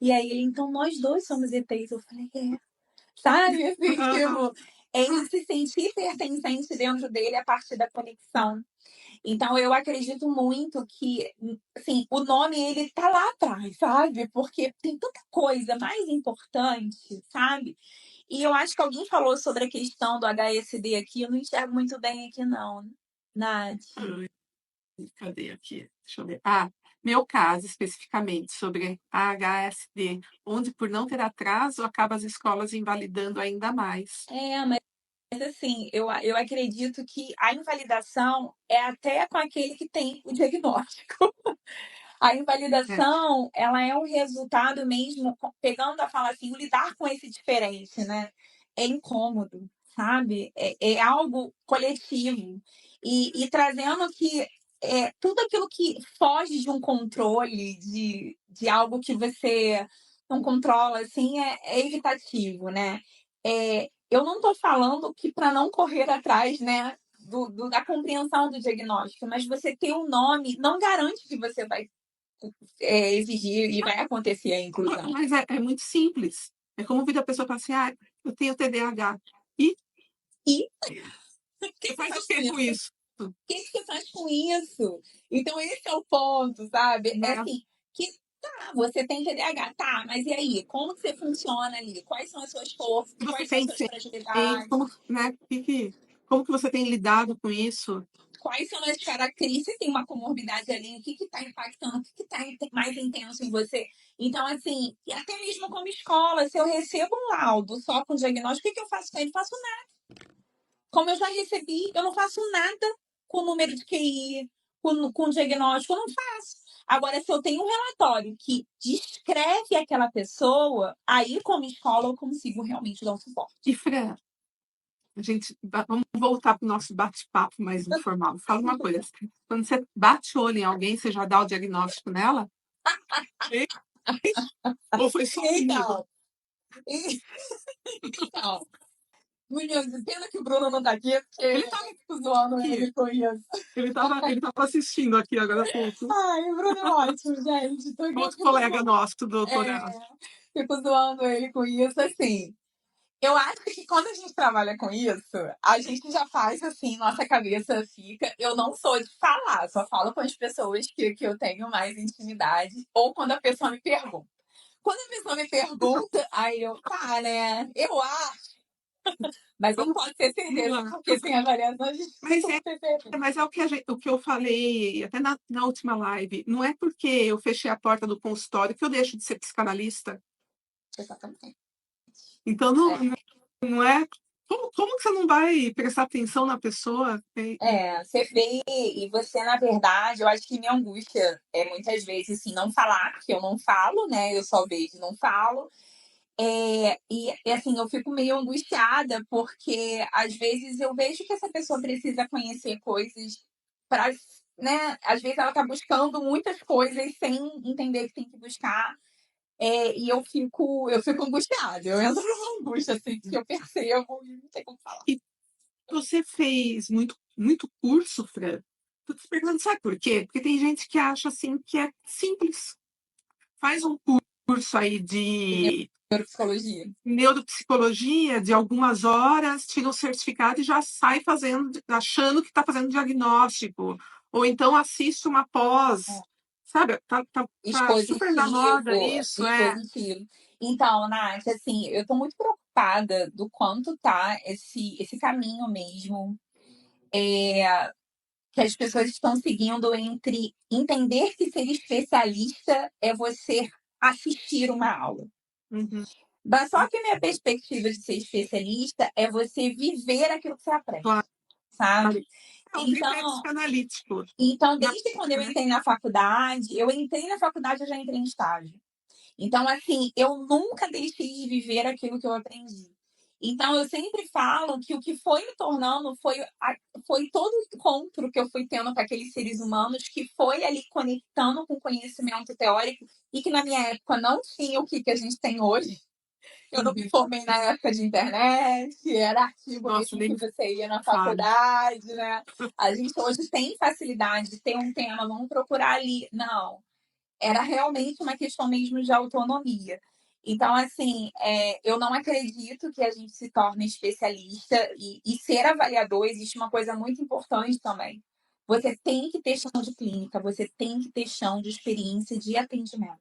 E aí ele, então nós dois somos ETs. Eu falei: sabe? Assim, tipo, ele se sentir pertencente dentro dele a partir da conexão. Então eu acredito muito que, assim, o nome ele tá lá atrás, sabe? Porque tem tanta coisa mais importante, sabe? E eu acho que alguém falou sobre a questão do HSD aqui, eu não enxergo muito bem aqui não, Nath. Ai, cadê aqui? Deixa eu ver. Meu caso especificamente sobre a HSD, onde por não ter atraso acaba as escolas invalidando ainda mais. É, mas Mas assim, eu acredito que a invalidação é até com aquele que tem o diagnóstico. A É. invalidação, ela é um resultado mesmo, pegando a fala assim, o lidar com esse diferente, né? É incômodo, sabe? É algo coletivo. E trazendo que tudo aquilo que foge de um controle, de algo que você não controla, assim, é evitativo, né? Eu não estou falando que para não correr atrás, né, da compreensão do diagnóstico, mas você ter um nome não garante que você vai exigir e vai acontecer a inclusão. Mas é muito simples. É como ouvir a pessoa falar assim, ah, eu tenho TDAH. E E o que você você faz o faz com quê com isso? isso? O que você faz com isso? Então, esse é o ponto, sabe? É Né? assim, que tá, você tem TDAH, tá, mas e aí? Como que você funciona ali? Quais são as suas forças? Se você Quais são as tem suas feito, fragilidades? como, né, como que você tem lidado com isso? Quais são as características? Se tem uma comorbidade ali, o que está impactando, o que está mais intenso em você? Então, assim, e até mesmo como escola, se eu recebo um laudo só com diagnóstico, o que eu faço com ele? Faço nada. Como eu já recebi, eu não faço nada com o número de QI, com diagnóstico, eu não faço. Agora, se eu tenho um relatório que descreve aquela pessoa, aí, como escola, eu consigo realmente dar um suporte. E, Fran, vamos voltar para o nosso bate-papo mais informal. Fala uma coisa, quando você bate o olho em alguém, você já dá o diagnóstico nela? Ou foi só comigo? Então, então, Meninas, pena que o Bruno não tá aqui, porque Ele eu estava fico zoando aqui, ele com isso. ele tava assistindo aqui agora há pouco. Ai, o Bruno é ótimo, gente. Tô aqui, eu Outro fico colega zoando. nosso, doutorado. Fico zoando ele com isso, assim. Eu acho que quando a gente trabalha com isso, a gente já faz assim, nossa cabeça fica. Eu não sou de falar, só falo com as pessoas que eu tenho mais intimidade, ou quando a pessoa me pergunta. Quando a pessoa me pergunta, aí eu, tá, né? Eu acho, mas eu não Vamos, posso ter vamos certeza, lá. porque sem avaliação a gente Mas não é, tem certeza. mas é o que eu falei até na última live. Não é porque eu fechei a porta do consultório que eu deixo de ser psicanalista. Exatamente. Então, não é. Como que você não vai prestar atenção na pessoa? Você vê, e você, na verdade, eu acho que minha angústia é muitas vezes assim, não falar, porque eu não falo, né? Eu só vejo e não falo. E assim, eu fico meio angustiada, porque às vezes eu vejo que essa pessoa precisa conhecer coisas para, né? Às vezes ela está buscando muitas coisas sem entender que tem que buscar. E eu fico angustiada, eu entro numa angústia, assim, que eu percebo e não sei como falar. E você fez muito curso, Fran? Tô te perguntando, sabe por quê? Porque tem gente que acha assim que é simples. Faz um curso aí De de neuropsicologia. neuropsicologia de algumas horas, tira o certificado e já sai fazendo, achando que está fazendo diagnóstico. Ou então assiste uma pós. Sabe, tá super na moda Expositivo, isso, é. expositivo. Então, Nath, assim, eu tô muito preocupada do quanto tá esse caminho mesmo, que as pessoas estão seguindo entre entender que ser especialista é você assistir uma aula. Uhum. Mas só que minha perspectiva de ser especialista é você viver aquilo que você aprende, Claro. sabe? É um tripé Então, psicanalítico. então, Na desde quando prática, eu né? entrei na faculdade, eu já entrei em estágio. Então, assim, eu nunca deixei de viver aquilo que eu aprendi. Então, eu sempre falo que o que foi me tornando foi todo o encontro que eu fui tendo com aqueles seres humanos, que foi ali conectando com o conhecimento teórico, e que na minha época não tinha o que a gente tem hoje. Eu não me Uhum. formei na época de internet, era artigo Nossa, mesmo nem que me você ia na fale. faculdade, né? A gente hoje tem facilidade de ter um tema, vamos procurar ali. Não, era realmente uma questão mesmo de autonomia. Então, assim, eu não acredito que a gente se torne especialista e ser avaliador. Existe uma coisa muito importante também. Você tem que ter chão de clínica, você tem que ter chão de experiência de atendimento.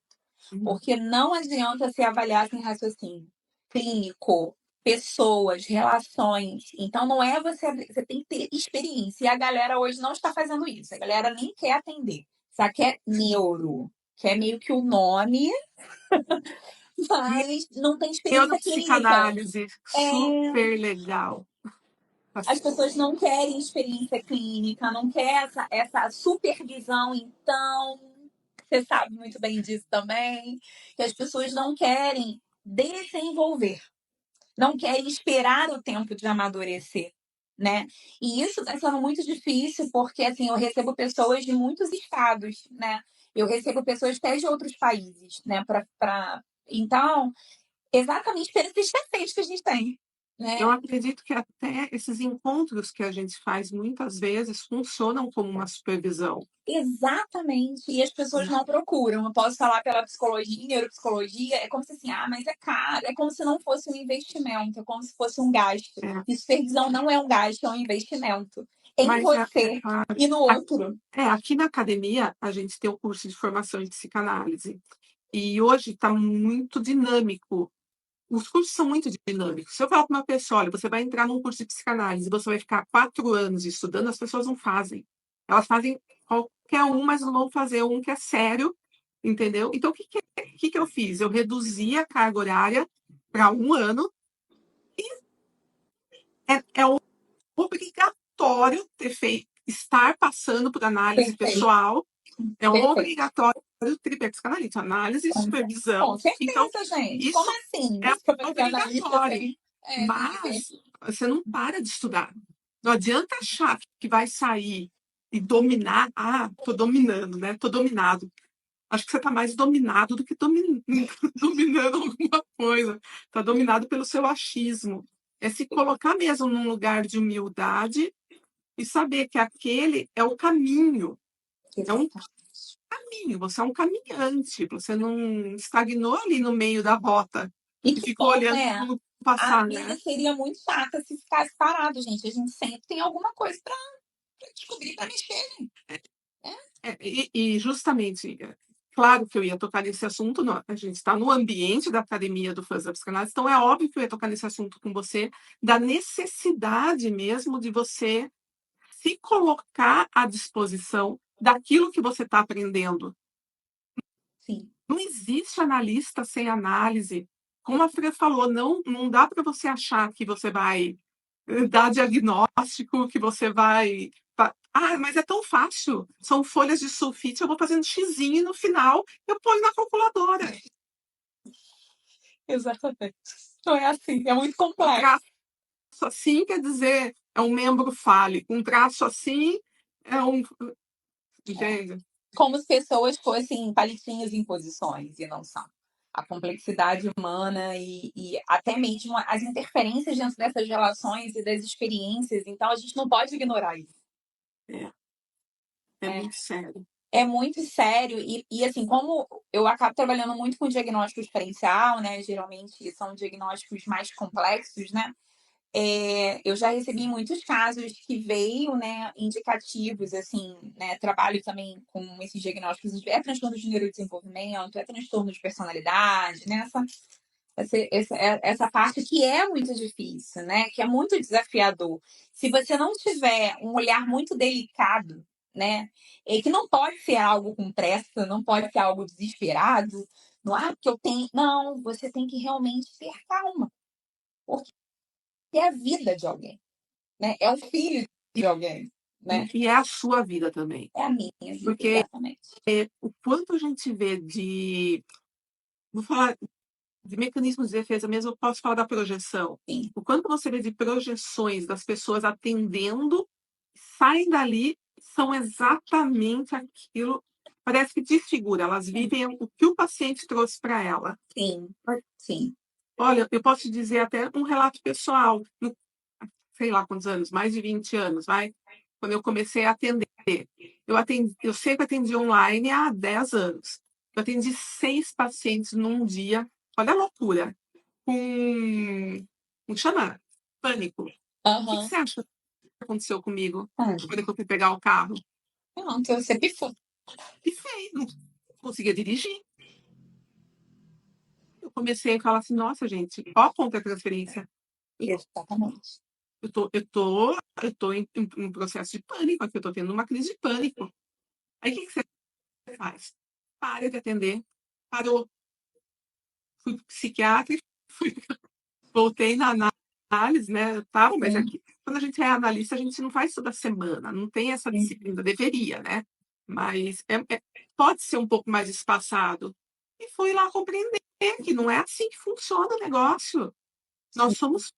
Uhum. Porque não adianta se avaliar sem raciocínio clínico, pessoas, relações. Então, não é você tem que ter experiência. E a galera hoje não está fazendo isso. A galera nem quer atender. Só quer neuro, que é meio que o nome, mas não tem experiência clínica. Neuropsicanálise, É, super legal. As pessoas não querem experiência clínica, não querem essa supervisão, então, você sabe muito bem disso também, que as pessoas não querem desenvolver, não querem esperar o tempo de amadurecer, né? E isso está sendo muito difícil, porque assim, eu recebo pessoas de muitos estados, né? Eu recebo pessoas até de outros países, né? Então, exatamente por esses receios que a gente tem, né? Eu acredito que até esses encontros que a gente faz muitas vezes funcionam como uma supervisão. Exatamente. E as pessoas não procuram. Eu posso falar pela psicologia, neuropsicologia, é como se assim, mas é caro. É como se não fosse um investimento, é como se fosse um gasto. É, E supervisão não é um gasto, é um investimento em mas é você claro. e no outro. Aqui na academia a gente tem o curso de formação em psicanálise. E hoje está muito dinâmico. Os cursos são muito dinâmicos. Se eu falar para uma pessoa, olha, você vai entrar num curso de psicanálise e você vai ficar 4 anos estudando, as pessoas não fazem. Elas fazem qualquer um, mas não vão fazer um que é sério, entendeu? Então, o que eu fiz? Eu reduzi a carga horária para 1 ano. É obrigatório estar passando por análise Perfeito, pessoal. É perfeito. obrigatório tripé psicanalista, análise e supervisão. Com Então, certeza, gente. Como isso assim? é Você vai ser analista obrigatório. sem ver? Mas você não para de estudar. Não adianta achar que vai sair e dominar. Ah, tô dominando, né? Tô dominado. Acho que você está mais dominado do que dominando alguma coisa. Está dominado pelo seu achismo. É se colocar mesmo num lugar de humildade e saber que aquele é o caminho. É um Exatamente. caminho. Você é um caminhante. Você não estagnou ali no meio da rota E e que ficou bom, olhando né? tudo A passar, vida né? seria muito chata se ficasse parado, gente. A gente sempre tem alguma coisa para descobrir, para mexer. Né? E justamente, claro que eu ia tocar nesse assunto, a gente está no ambiente da academia do Fãs da Psicanálise, então é óbvio que eu ia tocar nesse assunto com você, da necessidade mesmo de você se colocar à disposição daquilo que você está aprendendo. Sim, Não existe analista sem análise. Como a Fran falou, não dá para você achar que você vai dar diagnóstico, que você vai. Mas é tão fácil. São folhas de sulfite, eu vou fazendo xizinho e no final eu ponho na calculadora. exatamente. Não é assim, é muito Um complexo. traço assim quer dizer é um membro fálico, um traço assim é um. Entende? Como se pessoas fossem palitinhos em posições, e não são. A complexidade humana e até mesmo as interferências dentro dessas relações e das experiências, então a gente não pode ignorar isso. É, é É, muito sério. é muito sério, e assim, como eu acabo trabalhando muito com diagnóstico diferencial, né? Geralmente são diagnósticos mais complexos, né? Eu já recebi muitos casos que veio, né, indicativos, assim, né, trabalho também com esses diagnósticos, é transtorno de neurodesenvolvimento, é transtorno de personalidade, né, essa parte que é muito difícil, né, que é muito desafiador. Se você não tiver um olhar muito delicado, né, que não pode ser algo com pressa, não pode ser algo desesperado, não é porque eu tenho, não, você tem que realmente ter calma, porque é a vida de alguém, né? É o filho de alguém, né? E é a sua vida também. É a minha vida, Porque exatamente. o quanto a gente vê de. Vou falar de mecanismos de defesa mesmo, eu posso falar da projeção. Sim, O quanto você vê de projeções das pessoas atendendo, saem dali, são exatamente aquilo, parece que desfigura, elas vivem o que o paciente trouxe para ela. sim, sim. Olha, eu posso te dizer até um relato pessoal, sei lá quantos anos, mais de 20 anos, vai, quando eu comecei a atender. Eu sempre atendi online há 10 anos. Eu atendi 6 pacientes num dia. Olha a loucura. Como chama? Pânico. O que Aham. você acha que aconteceu comigo Ah, quando eu fui pegar o carro? não, então você pifou. E feio, não conseguia dirigir. Eu comecei a falar assim, nossa, gente, ó a contra-transferência. Exatamente. Eu tô em um processo de pânico aqui, eu tô tendo uma crise de pânico. Aí o que você faz? Para de atender. Parou. Fui pro psiquiatra, fui, voltei na análise, né? Eu tava, mas Sim. aqui. quando a gente é analista, a gente não faz toda semana, não tem essa disciplina, deveria, né? Mas pode ser um pouco mais espaçado. E fui lá compreender que não é assim que funciona o negócio. Nós somos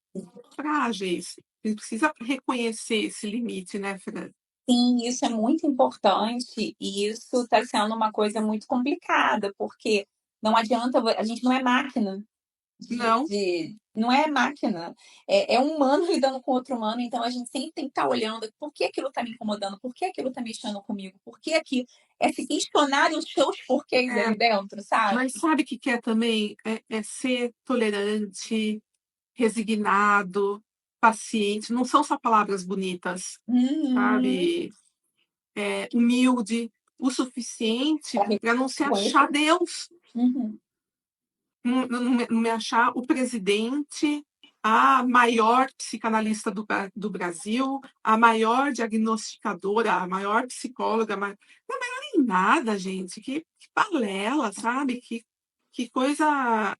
frágeis. A gente precisa reconhecer esse limite, né, Fran? Sim, isso é muito importante e isso está sendo uma coisa muito complicada, porque não adianta, a gente não é máquina Não, não é máquina, é um humano lidando com outro humano, então a gente sempre tem que estar olhando por que aquilo está me incomodando, por que aquilo está mexendo comigo, por que aqui, é se questionar os seus porquês é, ali dentro, sabe? mas sabe o que é também? É ser tolerante, resignado, paciente. Não são só palavras bonitas, Uhum. sabe? Humilde, o suficiente Pra para não se reconhecer. achar Deus, Uhum. não me achar o presidente, a maior psicanalista do Brasil, a maior diagnosticadora, a maior psicóloga, não é maior em nada, gente. Que balela, sabe? Que coisa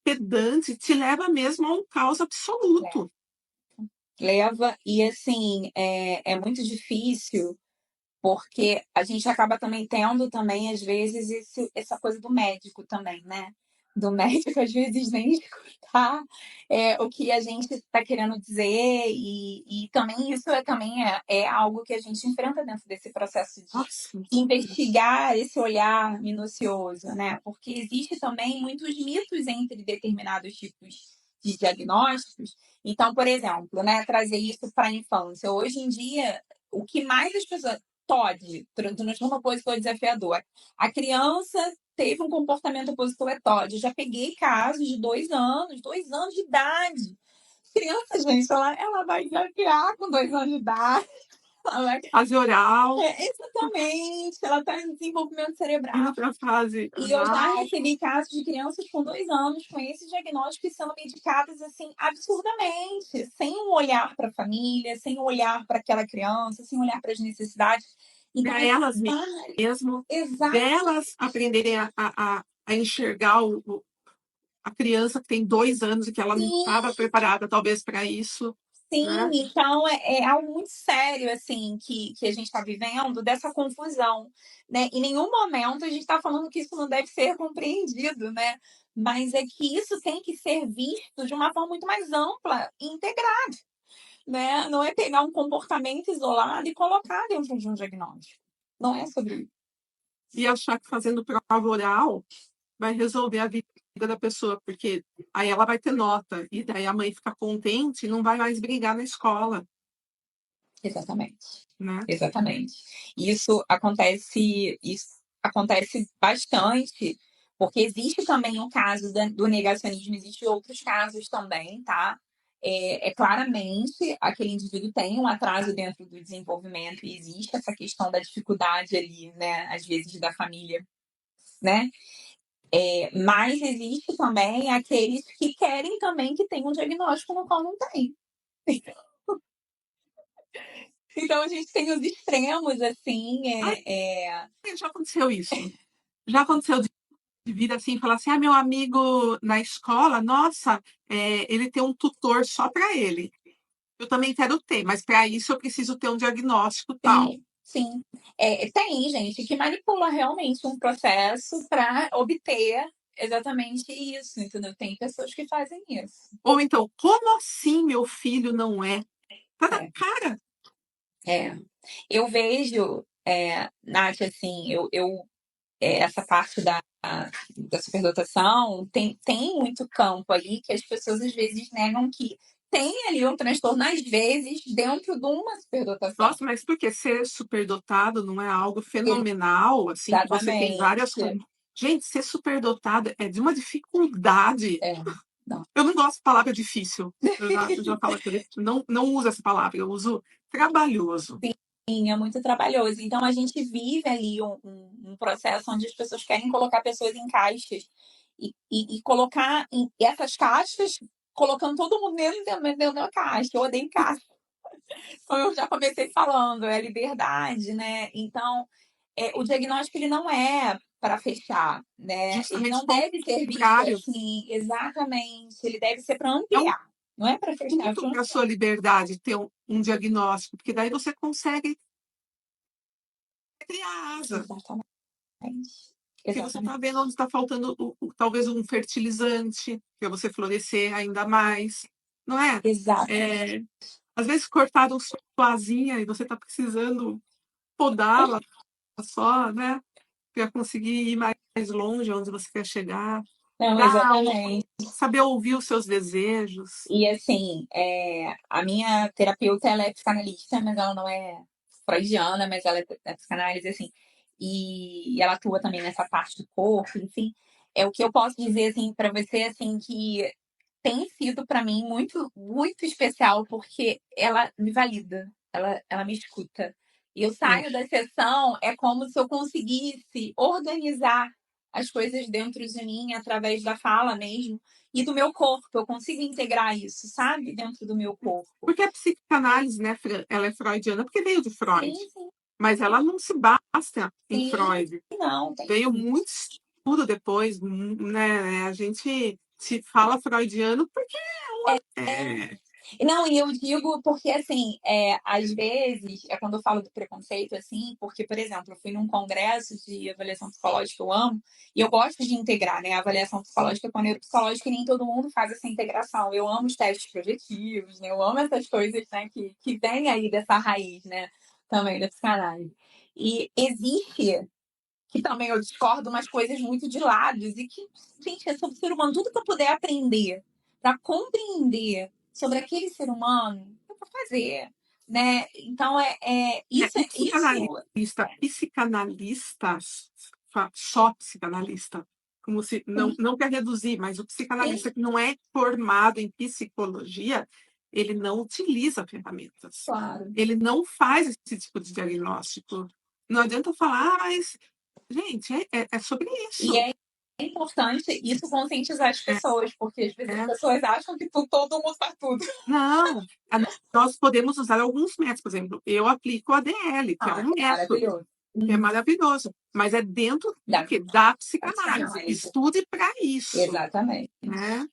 pedante, te leva mesmo a um caos absoluto. Leva, e assim, é muito difícil. Porque a gente acaba também tendo também, às vezes, essa coisa do médico também, né? Do médico, às vezes, nem escutar o que a gente está querendo dizer, e também isso é algo que a gente enfrenta dentro desse processo Nossa, de investigar esse olhar minucioso, né? Porque existe também muitos mitos entre determinados tipos de diagnósticos. Então, por exemplo, né, trazer isso para a infância. Hoje em dia, o que mais as pessoas TOD, transtorno opositor desafiador. A criança teve um comportamento opositor é TOD. Eu já peguei casos de 2 anos de idade. Criança, gente, ela vai desafiar com 2 anos de idade. Ela vai... fase oral, exatamente, ela está em desenvolvimento cerebral. indo para a fase E eu já anal. recebi casos de crianças com 2 anos com esse diagnóstico e sendo medicadas assim absurdamente, sem um olhar para a família, sem um olhar para aquela criança, sem um olhar para as necessidades. Então, Para é elas vários. mesmo, Exato, delas aprenderem a enxergar a criança que tem 2 anos e que ela não sim, estava preparada, talvez, para isso, sim. né? Então, é algo muito sério, assim, que a gente está vivendo, dessa confusão, né? Em nenhum momento a gente está falando que isso não deve ser compreendido, né? Mas é que isso tem que ser visto de uma forma muito mais ampla e integrada, né? Não é pegar um comportamento isolado e colocar dentro de um diagnóstico. Não é sobre isso. E achar que fazendo prova oral vai resolver a vida da pessoa, porque aí ela vai ter nota, e daí a mãe fica contente e não vai mais brigar na escola, Exatamente, né? exatamente. Isso acontece bastante, porque existe também o caso do negacionismo, existem outros casos também, tá? Claramente aquele indivíduo tem um atraso dentro do desenvolvimento e existe essa questão da dificuldade ali, né? Às vezes da família, né? Mas existe também aqueles que querem também que tenha um diagnóstico no qual não tem. Então a gente tem os extremos, assim, Ai, já aconteceu isso. Já aconteceu de vir assim e falar assim: ah, meu amigo na escola, nossa, ele tem um tutor só para ele. Eu também quero ter, mas para isso eu preciso ter um diagnóstico tal. sim, sim. Tem gente que manipula realmente um processo para obter exatamente isso, entendeu? Tem pessoas que fazem isso. Ou então, como assim meu filho não é? Tá na É, cara. é. Eu vejo, Nath, assim, essa parte da superdotação tem muito campo ali que as pessoas às vezes negam que tem ali um transtorno, às vezes, dentro de uma superdotação. Nossa, mas porque ser superdotado não é algo fenomenal, assim, que você tem várias Exatamente. coisas. Gente, ser superdotado é de uma dificuldade. É, não. Eu não gosto de palavra difícil. Eu já falo que eu não uso essa palavra, eu uso trabalhoso. Sim, é muito trabalhoso. Então a gente vive ali um processo onde as pessoas querem colocar pessoas em caixas e colocar essas caixas, colocando todo mundo dentro da caixa. Eu odeio caixa. Como eu já comecei falando, é a liberdade, né? Então, o diagnóstico ele não é para fechar, né? Ele Justamente não o deve ser visto contrário. assim, exatamente. Ele deve ser para É um ampliar. Não é para fechar a Muito para a sua liberdade ter um diagnóstico, porque daí você consegue criar asa. Exatamente. Porque você Exatamente. está vendo onde está faltando talvez um fertilizante para você florescer ainda mais, não é? Exato. Às vezes cortaram sua asinha e você está precisando podá-la só, né? Para conseguir ir mais longe, onde você quer chegar. Não, exatamente. Saber ouvir os seus desejos. E assim, a minha terapeuta, ela é psicanalista, mas ela não é freudiana, mas ela é psicanálise, assim, e ela atua também nessa parte do corpo, enfim. É o que eu posso dizer, assim, para você, assim, que tem sido para mim muito, muito especial, porque ela me valida, ela me escuta. E eu saio da sessão, é como se eu conseguisse organizar as coisas dentro de mim através da fala mesmo e do meu corpo. Eu consigo integrar isso, sabe? Dentro do meu corpo. Porque a psicanálise, né, ela é freudiana porque veio de Freud. Sim. Mas ela não se basta em Freud. Não, veio muito estudo depois, né? A gente se fala freudiano porque Não, e eu digo porque, assim, às vezes, quando eu falo do preconceito, assim, porque, por exemplo, eu fui num congresso de avaliação psicológica que eu amo, e eu gosto de integrar, né, a avaliação psicológica com a neuropsicológica, e nem todo mundo faz essa integração. Eu amo os testes projetivos, né, eu amo essas coisas, né, que vem aí dessa raiz, né, também da psicanálise. E existe que também eu discordo umas coisas muito de lados e que, gente, é sobre o ser humano. Tudo que eu puder aprender para compreender sobre aquele ser humano, eu vou fazer, né? Então, isso... e isso psicanalistas, só psicanalista, como se não quer reduzir, mas o psicanalista que não é formado em psicologia, ele não utiliza ferramentas. Claro. Ele não faz esse tipo de diagnóstico. Não adianta falar, mas, gente, é sobre isso. E é importante isso conscientizar as pessoas, porque às vezes as pessoas acham que todo mundo faz tudo. Não, nós podemos usar alguns métodos, por exemplo, eu aplico o ADL, que é um método, que é maravilhoso, mas é dentro da psicanálise. Estude para isso. Exatamente. Né?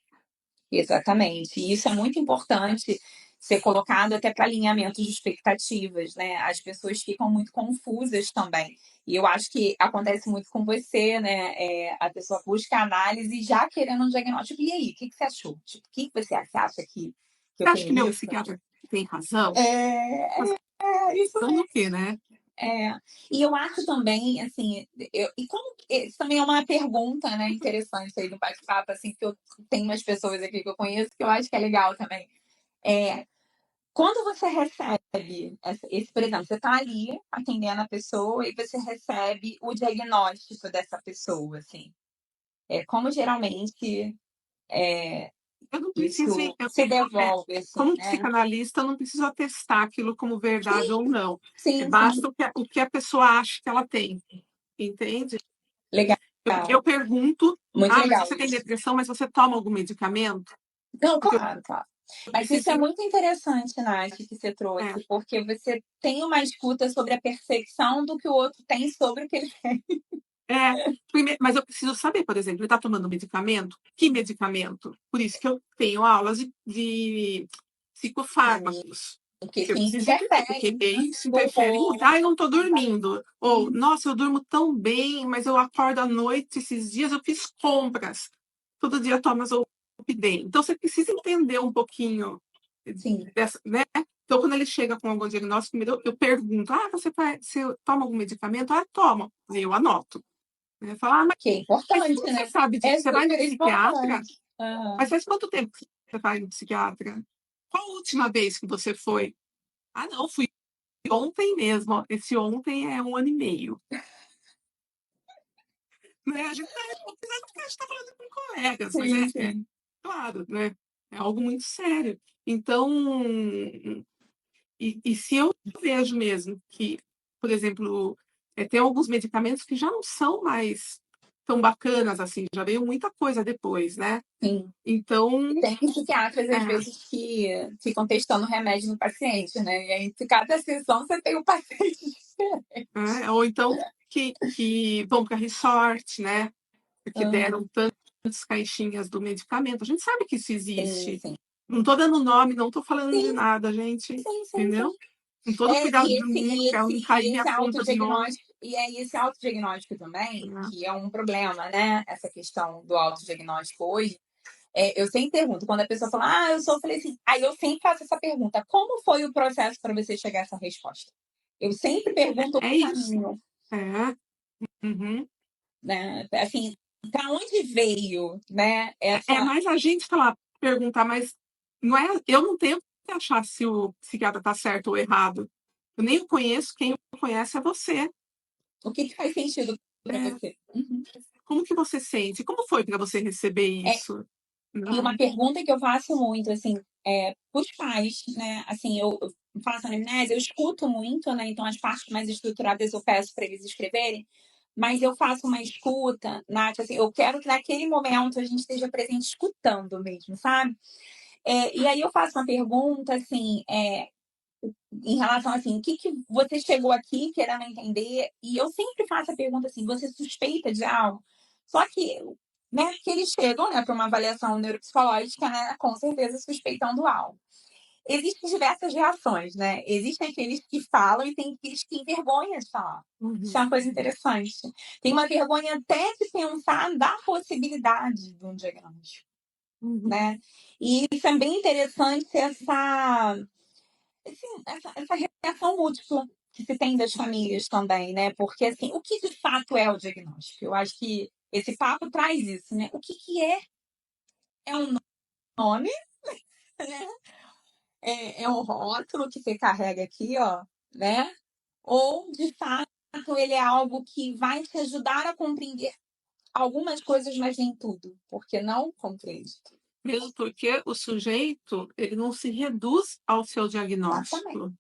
Exatamente. E isso é muito importante ser colocado até para alinhamento de expectativas, né? As pessoas ficam muito confusas também. E eu acho que acontece muito com você, né? A pessoa busca análise já querendo um diagnóstico. E aí, o que você achou? Tipo, o que você acha que Você eu acha que tenho meu isso? psiquiatra tem razão? Isso Então, do quê, né? E eu acho também, assim, isso também é uma pergunta, né, interessante aí no bate-papo, assim, que eu tenho umas pessoas aqui que eu conheço que eu acho que é legal também. Quando você recebe por exemplo, você está ali atendendo a pessoa e você recebe o diagnóstico dessa pessoa, assim. Como geralmente Eu não preciso, isso se devolve, assim, como né? psicanalista, eu não preciso atestar aquilo como verdade ou não. Sim. Basta o que a pessoa acha que ela tem. Entende? Legal. Eu pergunto, Muito legal. mas você tem depressão, mas você toma algum medicamento? Não, claro. Mas isso é muito interessante, Nath, que você trouxe, porque você tem uma escuta sobre a percepção do que o outro tem sobre o que ele tem. Mas eu preciso saber, por exemplo, ele está tomando medicamento? Que medicamento? Por isso que eu tenho aulas de psicofármacos. Porque Eu isso preciso entender, porque isso interfere muito. Eu não estou dormindo. Ou, nossa, eu durmo tão bem, mas eu acordo à noite, esses dias eu fiz compras. Todo dia eu tomo Zolpidem. Então, você precisa entender um pouquinho dessa, né? Então, quando ele chega com algum diagnóstico, eu pergunto, você toma algum medicamento? Toma. E eu anoto. Eu falo, que é importante, mas né? você sabe disso? Você vai no psiquiatra? Mas Uhum. faz quanto tempo que você vai no psiquiatra? Qual a última vez que você foi? Não, fui ontem mesmo. Esse ontem é 1 ano e meio. Né? A gente está falando com colegas, mas claro, né? É algo muito sério. Então, e se eu vejo mesmo que, por exemplo, tem alguns medicamentos que já não são mais tão bacanas assim, já veio muita coisa depois, né? Sim. Então. Tem psiquiatras, às vezes, que ficam testando remédio no paciente, né? E aí, em cada sessão, você tem um paciente diferente. Ou então que vão para resort, né? Porque deram tantas caixinhas do medicamento. A gente sabe que isso existe. Sim. Não tô dando nome, não tô falando de Sim, nada, gente, sim, sim, entendeu? sim. Com todo o cuidado E do esse, mundo e pra esse, não e cair esse minha conta de novo, autodiagnóstico, e é esse autodiagnóstico também, né. que é um problema, né? Essa questão do autodiagnóstico hoje. Eu sempre pergunto, quando a pessoa fala, eu sou, eu falei assim, aí eu sempre faço essa pergunta: como foi o processo para você chegar a essa resposta? Eu sempre pergunto É o isso. caminho, É. Uhum. né? Assim, para onde veio, né? É mais a gente falar, perguntar, mas não é, eu não tenho que achar se o psiquiatra está certo ou errado. Eu nem o conheço, quem o conhece é você. O que que faz sentido para É, você? Uhum. como que você sente? Como foi para você receber É, isso? e Né? uma pergunta que eu faço muito, assim, os pais, né? Assim, eu faço anamnese, eu escuto muito, né? Então, as partes mais estruturadas eu peço para eles escreverem, mas eu faço uma escuta, Nath, assim, eu quero que naquele momento a gente esteja presente escutando mesmo, sabe? E aí eu faço uma pergunta, assim, em relação assim, o que que você chegou aqui querendo entender? E eu sempre faço a pergunta assim, você suspeita de algo? Só que, né, que eles chegam, né, para uma avaliação neuropsicológica, né, com certeza suspeitando algo. Existem diversas reações, né? Existem aqueles que falam e tem aqueles que têm vergonha de falar. Isso Uhum, é uma coisa interessante. Tem uma vergonha até de pensar da possibilidade de um diagnóstico, uhum, né? E isso é bem interessante, essa reação múltipla que se tem das famílias também, né? Porque, assim, o que de fato é o diagnóstico? Eu acho que esse papo traz isso, né? O que que é? É um nome, né? É um rótulo que você carrega aqui, ó, né? Ou, de fato, ele é algo que vai te ajudar a compreender algumas coisas, mas nem tudo, porque não compreende. mesmo porque o sujeito, ele não se reduz ao seu Exatamente, diagnóstico.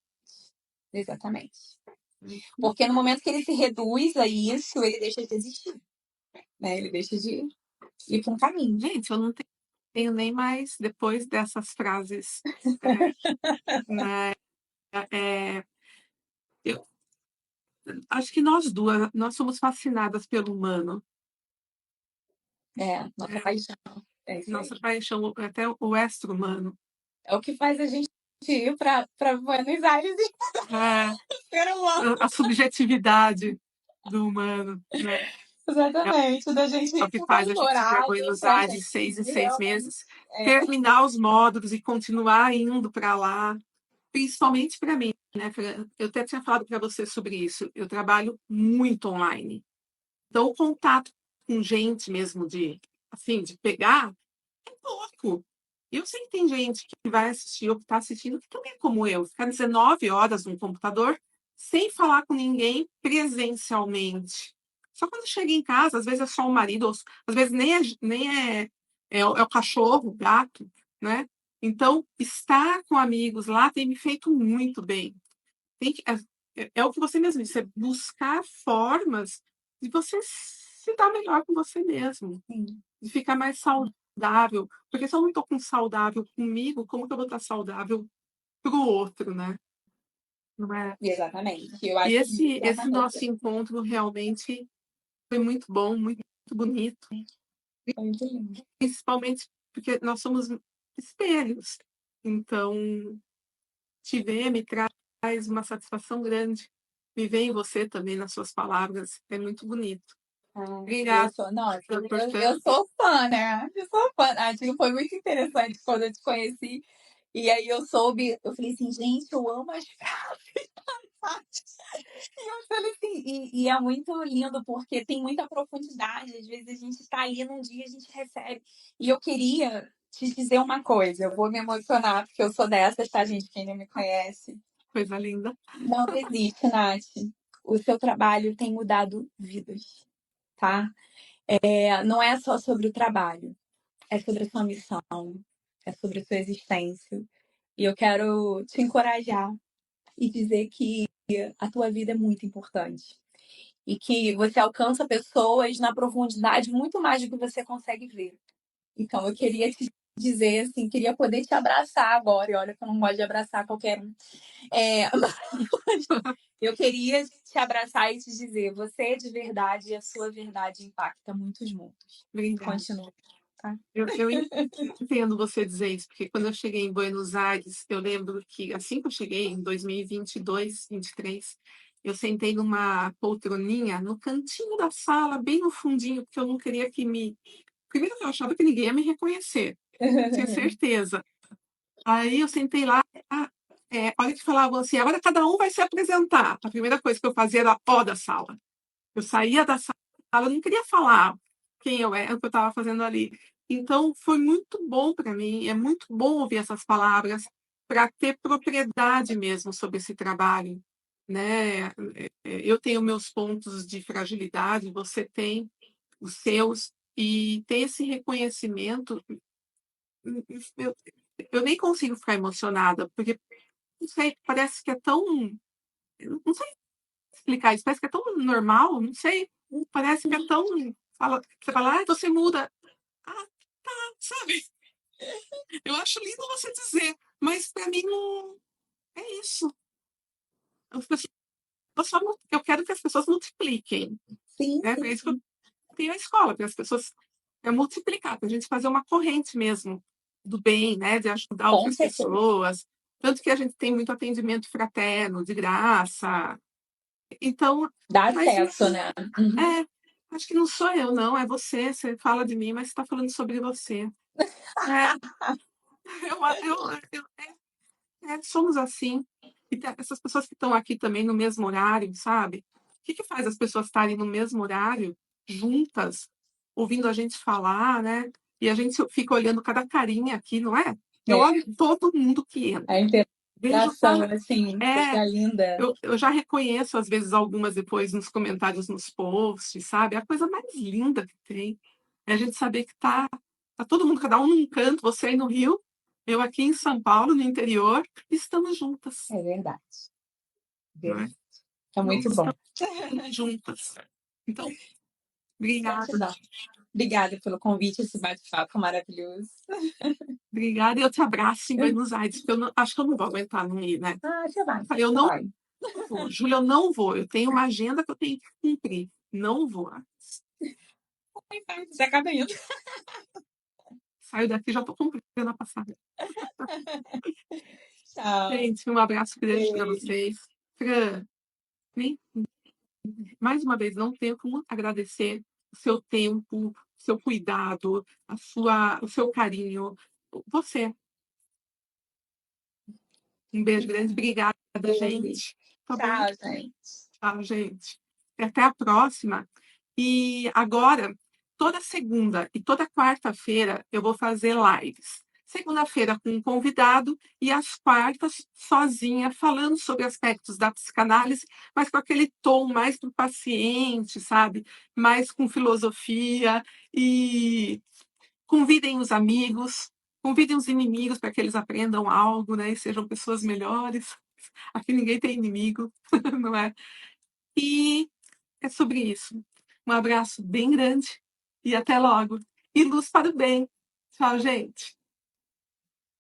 exatamente. Uhum. Porque no momento que ele se reduz a isso, ele deixa de existir, né? Ele deixa de ir para um caminho. Gente, eu não tenho nem mais, depois dessas frases, é, né, é, eu acho que nós duas, nós somos fascinadas pelo humano, Nossa né? paixão. É isso aí. Nossa paixão, até o extra-humano. É o que faz a gente ir para Buenos Aires e É, ser humano. a subjetividade do humano, né? É Exatamente. Da gente o ir que para faz a gente ir para Colorado Buenos para Aires gente 6 em ir 6 realmente. meses, É, terminar os módulos e continuar indo para lá, principalmente para mim, né? Eu até tinha falado para você sobre isso. Eu trabalho muito online. Então, o contato com gente mesmo de, assim, de pegar, é pouco. Eu sei que tem gente que vai assistir ou que está assistindo que também é como eu, ficar 19 horas no computador sem falar com ninguém presencialmente. Só quando chega em casa, às vezes é só o marido, ou, às vezes nem é o cachorro, o gato, né? Então, estar com amigos lá tem me feito muito bem. É o que você mesmo disse, é buscar formas de você se dar melhor com você mesmo, sim, de ficar mais saudável. Porque se eu não estou com saudável comigo, como que eu vou estar saudável para o outro, né? Não é? exatamente. Eu E acho que esse nosso exatamente. encontro realmente foi muito bom, muito bonito, Foi muito lindo. principalmente porque nós somos espelhos. Então, te ver me traz uma satisfação grande. Me ver em você também, nas suas palavras, é muito bonito. Eu Obrigada sou, nossa, por eu tanto. sou fã, né? Eu sou fã. Acho que foi muito interessante quando eu te conheci. E aí eu soube, eu falei assim, gente, eu amo as frases. E eu falei assim, e é muito lindo porque tem muita profundidade. Às vezes a gente está ali num dia, a gente recebe. E eu queria te dizer uma coisa, eu vou me emocionar, porque eu sou dessas, tá, gente? Quem não me conhece. Coisa linda. Não desiste, Nath. O seu trabalho tem mudado vidas, tá? Não é só sobre o trabalho, é sobre a sua missão, é sobre a sua existência. E eu quero te encorajar e dizer que a tua vida é muito importante. E que você alcança pessoas na profundidade muito mais do que você consegue ver. Então, eu queria te dizer, assim, queria poder te abraçar agora. E olha que eu não gosto de abraçar qualquer um. Mas eu queria te abraçar e te dizer, você é de verdade e a sua verdade impacta muitos mundos. Obrigada. Continua. Eu entendo você dizer isso, porque quando eu cheguei em Buenos Aires, eu lembro que assim que eu cheguei, em 2022, 23, eu sentei numa poltroninha no cantinho da sala, bem no fundinho, porque eu não queria que me. Primeiro, que eu achava que ninguém ia me reconhecer, tinha certeza. Aí eu sentei lá, a hora que falavam assim, agora cada um vai se apresentar. A primeira coisa que eu fazia era ó da sala. Eu saía da sala, eu não queria falar quem eu era, o que eu estava fazendo ali. Então, foi muito bom para mim, é muito bom ouvir essas palavras para ter propriedade mesmo sobre esse trabalho, né? Eu tenho meus pontos de fragilidade, você tem os seus, e ter esse reconhecimento, eu, eu nem consigo ficar emocionada, porque, não sei, parece que é tão, não sei explicar isso, parece que é tão normal, não sei, parece que é tão. Você fala, você muda. Ah, sabe? Eu acho lindo você dizer, mas para mim não é isso. Eu quero que as pessoas multipliquem. Sim, Né? Para sim, isso que eu tenho a escola, para as pessoas multiplicar, para a gente fazer uma corrente mesmo do bem, né? De ajudar com outras certeza. pessoas. Tanto que a gente tem muito atendimento fraterno, de graça. Então, Dá mas acesso, né? Uhum. é, acho que não sou eu, não, é você. Você fala de mim, mas você está falando sobre você. É, somos assim. E essas pessoas que estão aqui também no mesmo horário, sabe? O que faz as pessoas estarem no mesmo horário, juntas, ouvindo a gente falar, né? E a gente fica olhando cada carinha aqui, não é? Eu É, olho todo mundo que a entra. Vejo interação, assim, é, coisa linda. eu já reconheço, às vezes, algumas depois nos comentários nos posts, sabe? É a coisa mais linda que tem. É a gente saber que tá todo mundo, cada um num canto, você aí no Rio, eu aqui em São Paulo, no interior, estamos juntas, É verdade, não é? verdade. É Nós muito bom. estamos juntas. Então, obrigada. Gratidão. Obrigada pelo convite, esse bate-papo maravilhoso. Obrigada, e eu te abraço em Buenos Aires, porque acho que eu não vou aguentar não ir, né? Ah, você vai, Eu falei, eu você não vai. vou, Júlia, eu não vou, eu tenho uma agenda que eu tenho que cumprir, não vou. Você acaba indo. Saio daqui, já estou cumprindo a passagem. Tchau. Gente, um abraço grande para Beijo. vocês. Fran, nem- mais uma vez, não tenho como agradecer o seu tempo, o seu cuidado, o seu carinho. Você. Um beijo grande, obrigada, Beijo. gente. Tá bom? Tchau, gente. Tchau, gente. Até a próxima. E agora, toda segunda e toda quarta-feira, eu vou fazer lives. Segunda-feira com um convidado e às quartas sozinha, falando sobre aspectos da psicanálise, mas com aquele tom mais do paciente, sabe? Mais com filosofia. E convidem os amigos, convidem os inimigos para que eles aprendam algo, né? E sejam pessoas melhores. Aqui ninguém tem inimigo, não é? E é sobre isso. Um abraço bem grande e até logo. E luz para o bem. Tchau, gente.